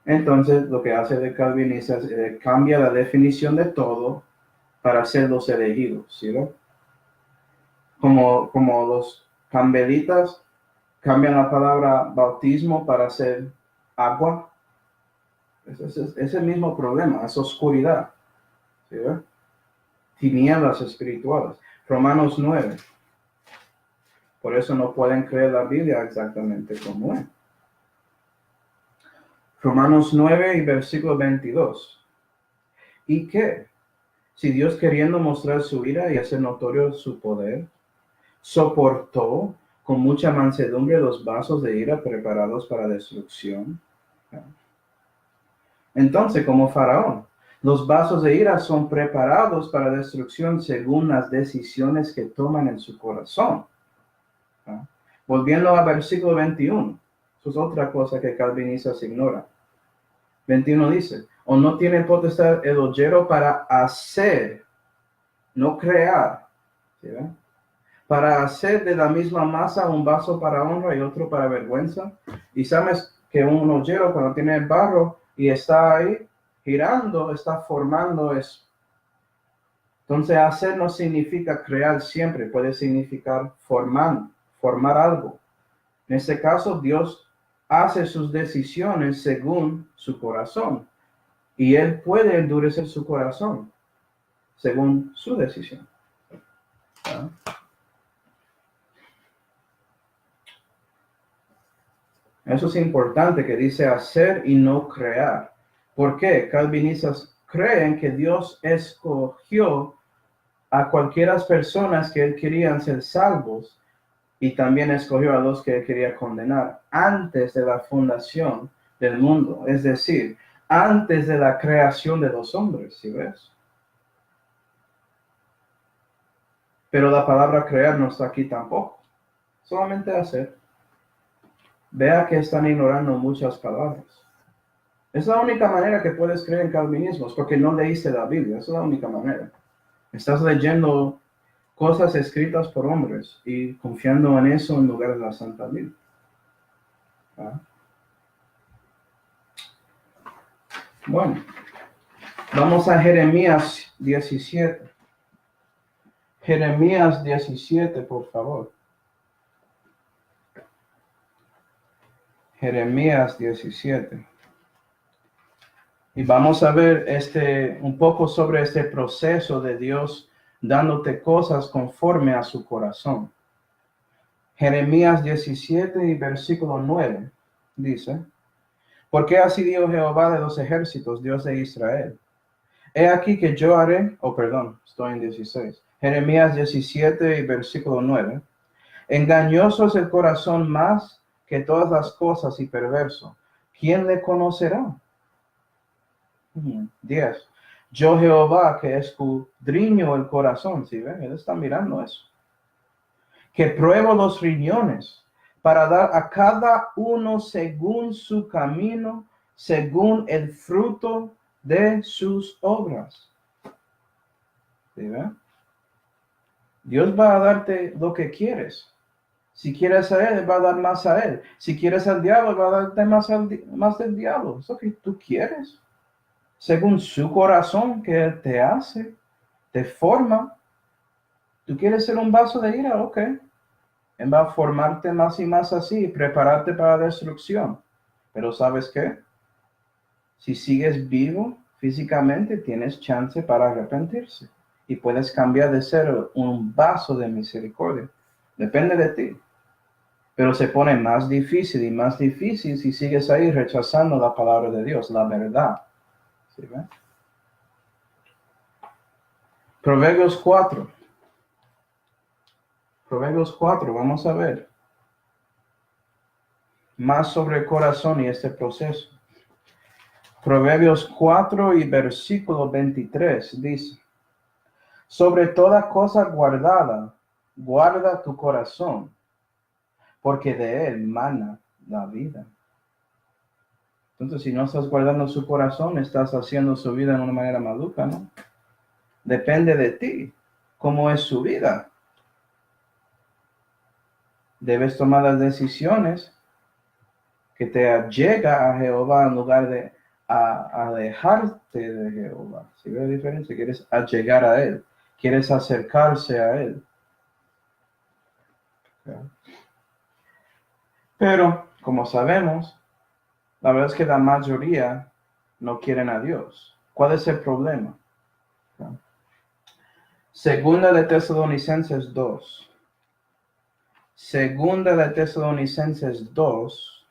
Entonces, lo que hace de calvinista es cambia la definición de todo para ser los elegidos, ¿sí? Como los cambelitas cambian la palabra bautismo para ser agua. Es el mismo problema, es oscuridad, ¿sí? Tinieblas espirituales. Romanos 9. Por eso no pueden creer la Biblia exactamente como es. Romanos 9 y versículo 22. ¿Y qué? Si Dios, queriendo mostrar su ira y hacer notorio su poder, soportó con mucha mansedumbre los vasos de ira preparados para destrucción. Entonces, como Faraón, los vasos de ira son preparados para destrucción según las decisiones que toman en su corazón. Volviendo al versículo 21, eso es otra cosa que calvinistas ignoran. 21 dice, o no tiene potestad el ollero para hacer, no crear, ¿sí? Para hacer de la misma masa un vaso para honra y otro para vergüenza. Y sabes que un ollero cuando tiene el barro y está ahí girando, está formando eso. Entonces hacer no significa crear siempre, puede significar formar algo. En este caso, Dios hace sus decisiones según su corazón. Y Él puede endurecer su corazón según su decisión. ¿Ah? Eso es importante que dice hacer y no crear. ¿Por qué? Calvinistas creen que Dios escogió a cualquiera personas que Él querían ser salvos y también escogió a los que Él quería condenar antes de la fundación del mundo. Es decir, antes de la creación de los hombres, ¿sí ves? Pero la palabra crear no está aquí tampoco. Solamente hacer. Vea que están ignorando muchas palabras. Es la única manera que puedes creer en calvinismo, es porque no leíste la Biblia. Es la única manera. Estás leyendo cosas escritas por hombres y confiando en eso en lugar de la Santa Biblia. ¿Ah? Bueno, vamos a Jeremías 17. Jeremías 17, por favor. Jeremías 17. Y vamos a ver un poco sobre este proceso de Dios dándote cosas conforme a su corazón. Jeremías 17 y versículo 9 dice, porque así dijo Jehová de los ejércitos, Dios de Israel. He aquí que yo haré, estoy en 16. Jeremías 17 y versículo 9. Engañoso es el corazón más que todas las cosas y perverso. ¿Quién le conocerá? 10. Yo Jehová que escudriño el corazón, ¿sí ven? Él está mirando eso. Que pruebo los riñones para dar a cada uno según su camino, según el fruto de sus obras. ¿Sí ven? Dios va a darte lo que quieres. Si quieres a Él, va a dar más a Él. Si quieres al diablo, va a darte más del diablo. Eso que tú quieres. Según su corazón que Él te hace, te forma. ¿Tú quieres ser un vaso de ira? Ok. Él va a formarte más y más así y prepararte para la destrucción. Pero ¿sabes qué? Si sigues vivo físicamente, tienes chance para arrepentirse. Y puedes cambiar de ser un vaso de misericordia. Depende de ti. Pero se pone más difícil y más difícil si sigues ahí rechazando la palabra de Dios, la verdad. ¿Sí ven? Proverbios 4. Proverbios 4, vamos a ver más sobre el corazón y este proceso. Proverbios 4 y versículo 23 dice: sobre toda cosa guardada, guarda tu corazón, porque de él mana la vida. Entonces, si no estás guardando su corazón, estás haciendo su vida de una manera maluca, ¿no? Depende de ti, cómo es su vida. Debes tomar las decisiones que te allega a Jehová en lugar de alejarte de Jehová. ¿Sí ves la diferencia? Quieres allegar a él, quieres acercarse a él. Pero, como sabemos, la verdad es que la mayoría no quieren a Dios. ¿Cuál es el problema? Segunda de Tesalonicenses 2. Segunda de Tesalonicenses 2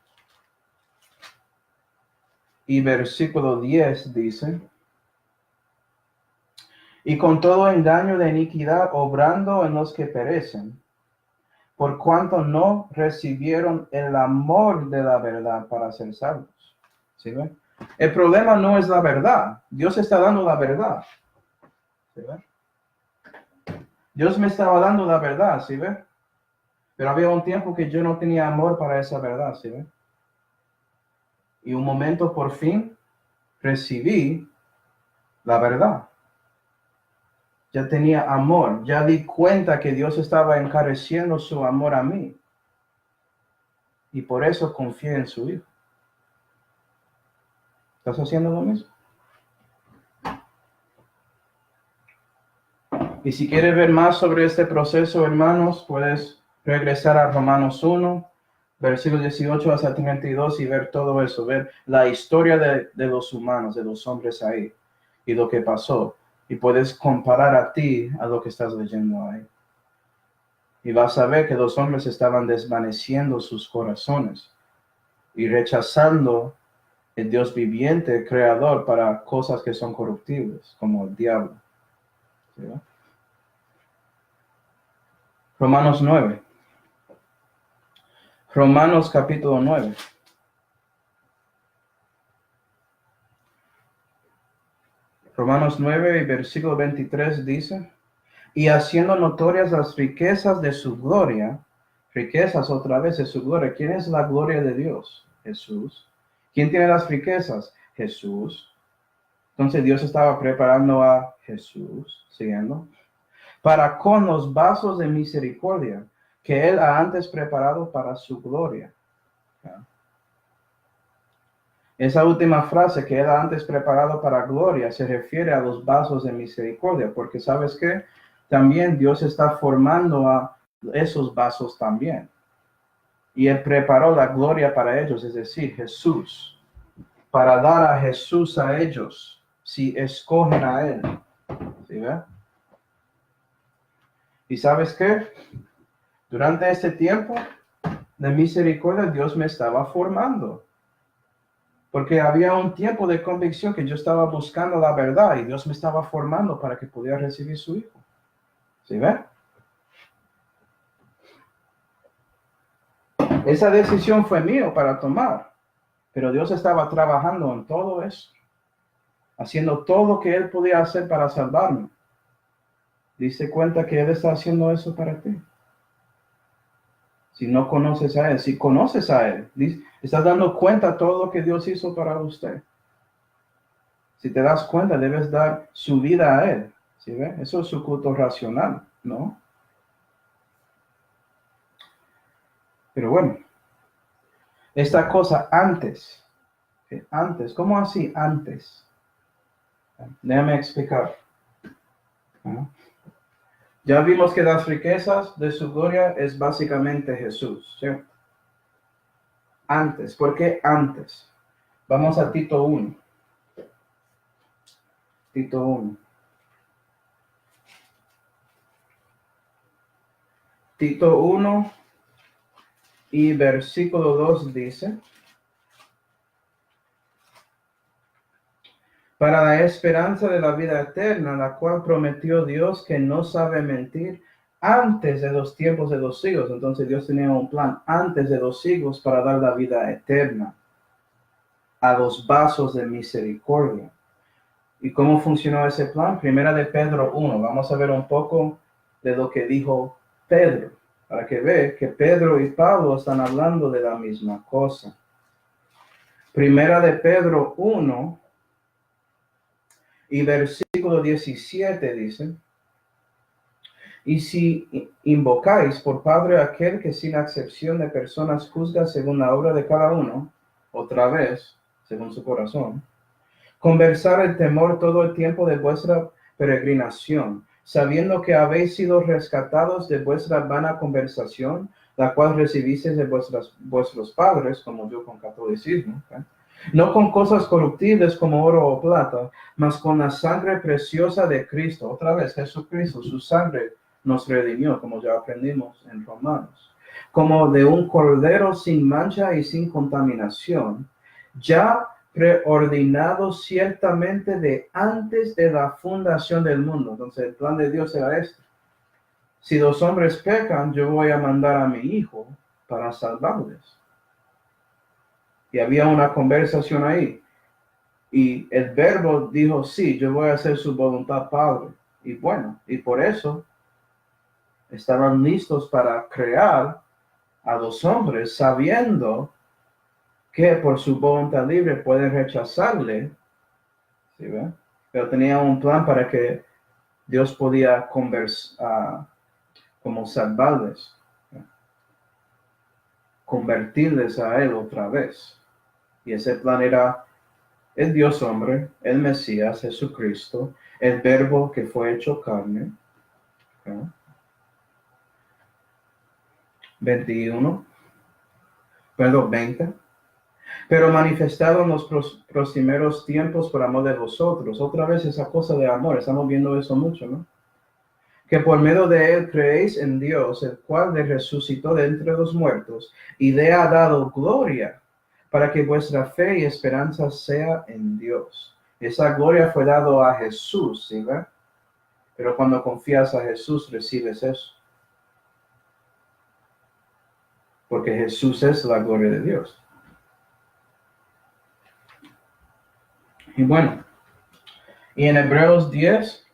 y versículo 10 dice: y con todo engaño de iniquidad obrando en los que perecen, por cuanto no recibieron el amor de la verdad para ser salvos. ¿Sí ven? El problema no es la verdad. Dios está dando la verdad. ¿Sí ven? Dios me estaba dando la verdad, ¿sí ven? Pero había un tiempo que yo no tenía amor para esa verdad, ¿sí ven? Y un momento por fin recibí la verdad. Ya tenía amor, ya di cuenta que Dios estaba encareciendo su amor a mí. Y por eso confié en su Hijo. ¿Estás haciendo lo mismo? Y si quieres ver más sobre este proceso, hermanos, puedes regresar a Romanos 1, versículos 18 hasta 32 y ver todo eso, ver la historia de los humanos, de los hombres ahí y lo que pasó. Y puedes comparar a ti a lo que estás leyendo ahí. Y vas a ver que los hombres estaban desvaneciendo sus corazones y rechazando el Dios viviente, el creador, para cosas que son corruptibles, como el diablo. ¿Sí? Romanos 9. Romanos capítulo 9. Romanos 9 y versículo 23 dice: y haciendo notorias las riquezas de su gloria, riquezas otra vez de su gloria. ¿Quién es la gloria de Dios? Jesús. ¿Quién tiene las riquezas? Jesús. Entonces Dios estaba preparando a Jesús, siguiendo, para con los vasos de misericordia que él ha antes preparado para su gloria. Esa última frase, que él ha antes preparado para gloria, se refiere a los vasos de misericordia, porque ¿sabes qué? También Dios está formando a esos vasos también. Y él preparó la gloria para ellos, es decir, Jesús, para dar a Jesús a ellos, si escogen a él. ¿Sí ve? ¿Y sabes qué? Durante este tiempo de misericordia, Dios me estaba formando. Porque había un tiempo de convicción que yo estaba buscando la verdad y Dios me estaba formando para que pudiera recibir su Hijo. ¿Sí ve? Esa decisión fue mía para tomar, pero Dios estaba trabajando en todo eso, haciendo todo lo que Él podía hacer para salvarme. Diste cuenta que Él está haciendo eso para ti. Si no conoces a Él, si conoces a Él, estás dando cuenta de todo lo que Dios hizo para usted. Si te das cuenta, debes dar su vida a Él. ¿Sí ve? Eso es su culto racional, ¿no? Pero bueno, esta cosa antes, ¿cómo así antes? Déjame explicar. Ya vimos que las riquezas de su gloria es básicamente Jesús, ¿sí? Antes, ¿por qué antes? Vamos a Tito 1. Tito 1. Tito 1 y versículo 2 dice: para la esperanza de la vida eterna, la cual prometió Dios que no sabe mentir antes de los tiempos de los siglos. Entonces Dios tenía un plan antes de los siglos para dar la vida eterna a los vasos de misericordia. ¿Y cómo funcionó ese plan? Primera de Pedro 1. Vamos a ver un poco de lo que dijo Pedro, para que vean que Pedro y Pablo están hablando de la misma cosa. Primera de Pedro 1 y versículo 17 dice: y si invocáis por Padre aquel que sin acepción de personas juzga según la obra de cada uno, otra vez, según su corazón, conversar el temor todo el tiempo de vuestra peregrinación, sabiendo que habéis sido rescatados de vuestra vana conversación, la cual recibisteis de vuestros padres, como yo con catolicismo, no con cosas corruptibles como oro o plata, mas con la sangre preciosa de Cristo. Otra vez, Jesucristo, su sangre nos redimió, como ya aprendimos en Romanos, como de un cordero sin mancha y sin contaminación, ya preordinado ciertamente de antes de la fundación del mundo. Entonces el plan de Dios era este: si dos hombres pecan, yo voy a mandar a mi hijo para salvarles. Y había una conversación ahí. Y el verbo dijo: sí, yo voy a hacer su voluntad, Padre. Y bueno, y por eso estaban listos para crear a dos hombres, sabiendo que por su voluntad libre pueden rechazarle. ¿Sí ve? Pero tenía un plan para que Dios podía como salvarles, convertirles a Él otra vez. Y ese plan era el Dios hombre, el Mesías, Jesucristo, el verbo que fue hecho carne. 20. Pero manifestado en los próximos tiempos por amor de vosotros. Otra vez esa cosa de amor, estamos viendo eso mucho, ¿no? Que por medio de él creéis en Dios, el cual le resucitó de entre los muertos y le ha dado gloria, para que vuestra fe y esperanza sea en Dios. Esa gloria fue dado a Jesús, ¿sí ve? Pero cuando confías a Jesús, recibes eso. Porque Jesús es la gloria de Dios. Y bueno, y en Hebreos 10,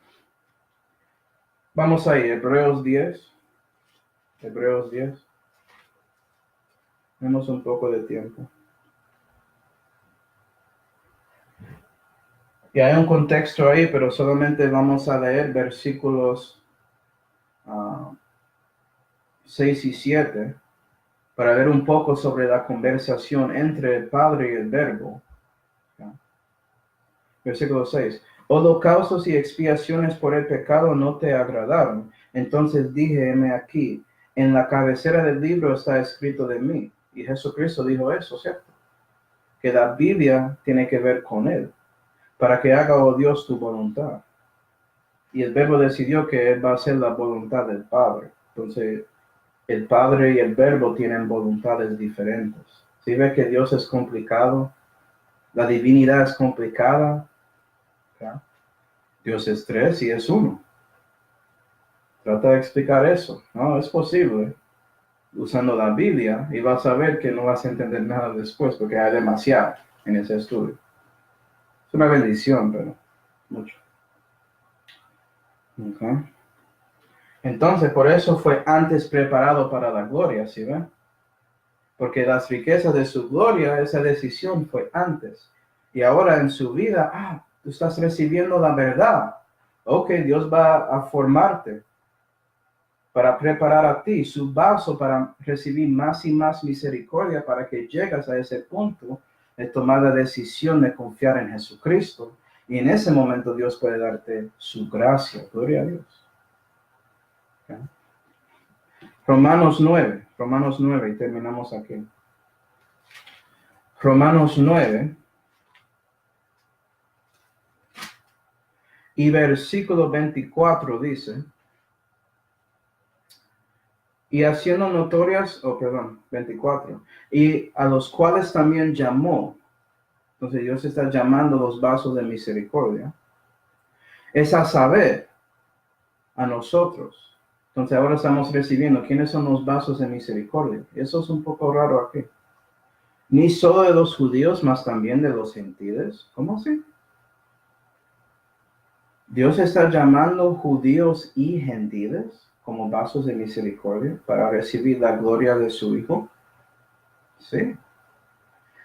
vamos ahí, Hebreos 10. Tenemos un poco de tiempo. Y hay un contexto ahí, pero solamente vamos a leer versículos 6 y 7 para ver un poco sobre la conversación entre el Padre y el Verbo. Versículo 6. Holocaustos y expiaciones por el pecado no te agradaron. Entonces dije, heme aquí, en la cabecera del libro está escrito de mí. Y Jesucristo dijo eso, ¿cierto? Que la Biblia tiene que ver con Él, para que haga, oh Dios, tu voluntad. Y el Verbo decidió que Él va a hacer la voluntad del Padre. Entonces, el Padre y el Verbo tienen voluntades diferentes. ¿Sí ve que Dios es complicado? La divinidad es complicada. ¿Ya? Dios es tres y es uno. Trata de explicar eso. No, es posible usando la Biblia y vas a ver que no vas a entender nada después porque hay demasiado en ese estudio. Es una bendición, pero mucho. Okay. Entonces, por eso fue antes preparado para la gloria, ¿sí ven? Porque las riquezas de su gloria, esa decisión fue antes. Y ahora en su vida, tú estás recibiendo la verdad. Ok, Dios va a formarte para preparar a ti su vaso para recibir más y más misericordia para que llegues a ese punto de tomar la decisión de confiar en Jesucristo. Y en ese momento Dios puede darte su gracia. Gloria a Dios. Okay. Romanos 9, y terminamos aquí. Romanos 9 y versículo 24 dice: y haciendo notorias, 24, y a los cuales también llamó, Entonces Dios está llamando los vasos de misericordia. Es a saber, a nosotros. Entonces ahora estamos recibiendo quiénes son los vasos de misericordia. Eso es un poco raro aquí. Ni solo de los judíos, mas también de los gentiles. ¿Cómo así? Dios está llamando judíos y gentiles como vasos de misericordia para recibir la gloria de su Hijo. Sí.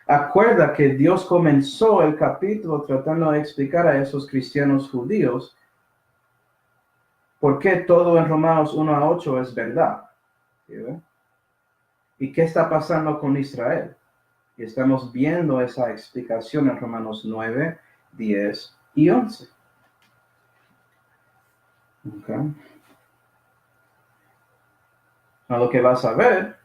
Acuerda que Dios comenzó el capítulo tratando de explicar a esos cristianos judíos por qué todo en Romanos 1-8 es verdad. ¿Sí? ¿Y qué está pasando con Israel? Y estamos viendo esa explicación en Romanos 9, 10 y 11. Okay. A lo que vas a ver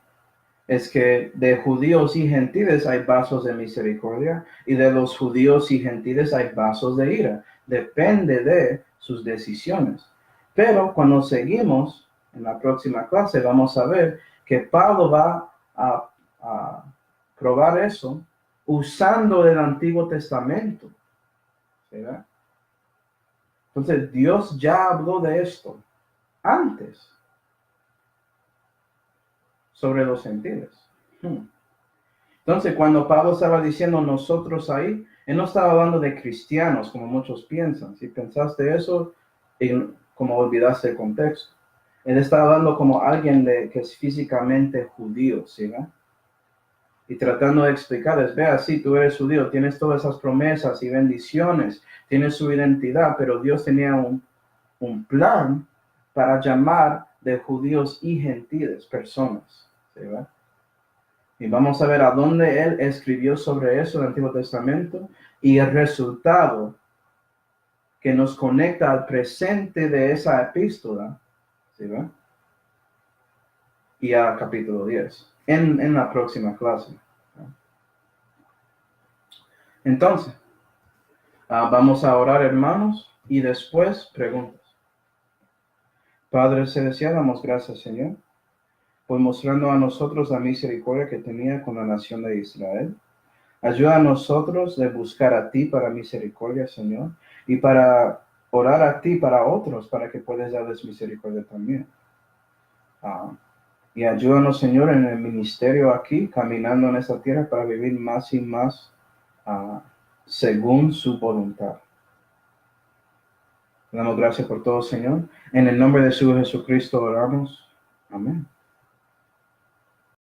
es que de judíos y gentiles hay vasos de misericordia y de los judíos y gentiles hay vasos de ira. Depende de sus decisiones. Pero cuando seguimos en la próxima clase vamos a ver que Pablo va a probar eso usando el Antiguo Testamento. ¿Verdad? Entonces Dios ya habló de esto antes sobre los gentiles. Entonces cuando Pablo estaba diciendo nosotros ahí, él no estaba hablando de cristianos como muchos piensan. Si pensaste eso, como olvidaste el contexto. Él estaba hablando como alguien que es físicamente judío, ¿sí? ¿Ve? Y tratando de explicarles, vea, sí, tú eres judío, tienes todas esas promesas y bendiciones, tienes su identidad, pero Dios tenía un plan para llamar de judíos y gentiles, personas, ¿sí? ¿Ve? Y vamos a ver a dónde él escribió sobre eso en el Antiguo Testamento y el resultado que nos conecta al presente de esa epístola, ¿sí? ¿Ve? Y a capítulo 10, en la próxima clase. Entonces, vamos a orar, hermanos, y después preguntas. Padre Celestial, damos gracias, Señor, por mostrando a nosotros la misericordia que tenía con la nación de Israel. Ayuda a nosotros de buscar a ti para misericordia, Señor, y para orar a ti para otros, para que puedas darles misericordia también. Y ayúdanos, Señor, en el ministerio aquí, caminando en esta tierra para vivir más y más según su voluntad. Le damos gracias por todo, Señor. En el nombre de su Jesucristo oramos. Amén.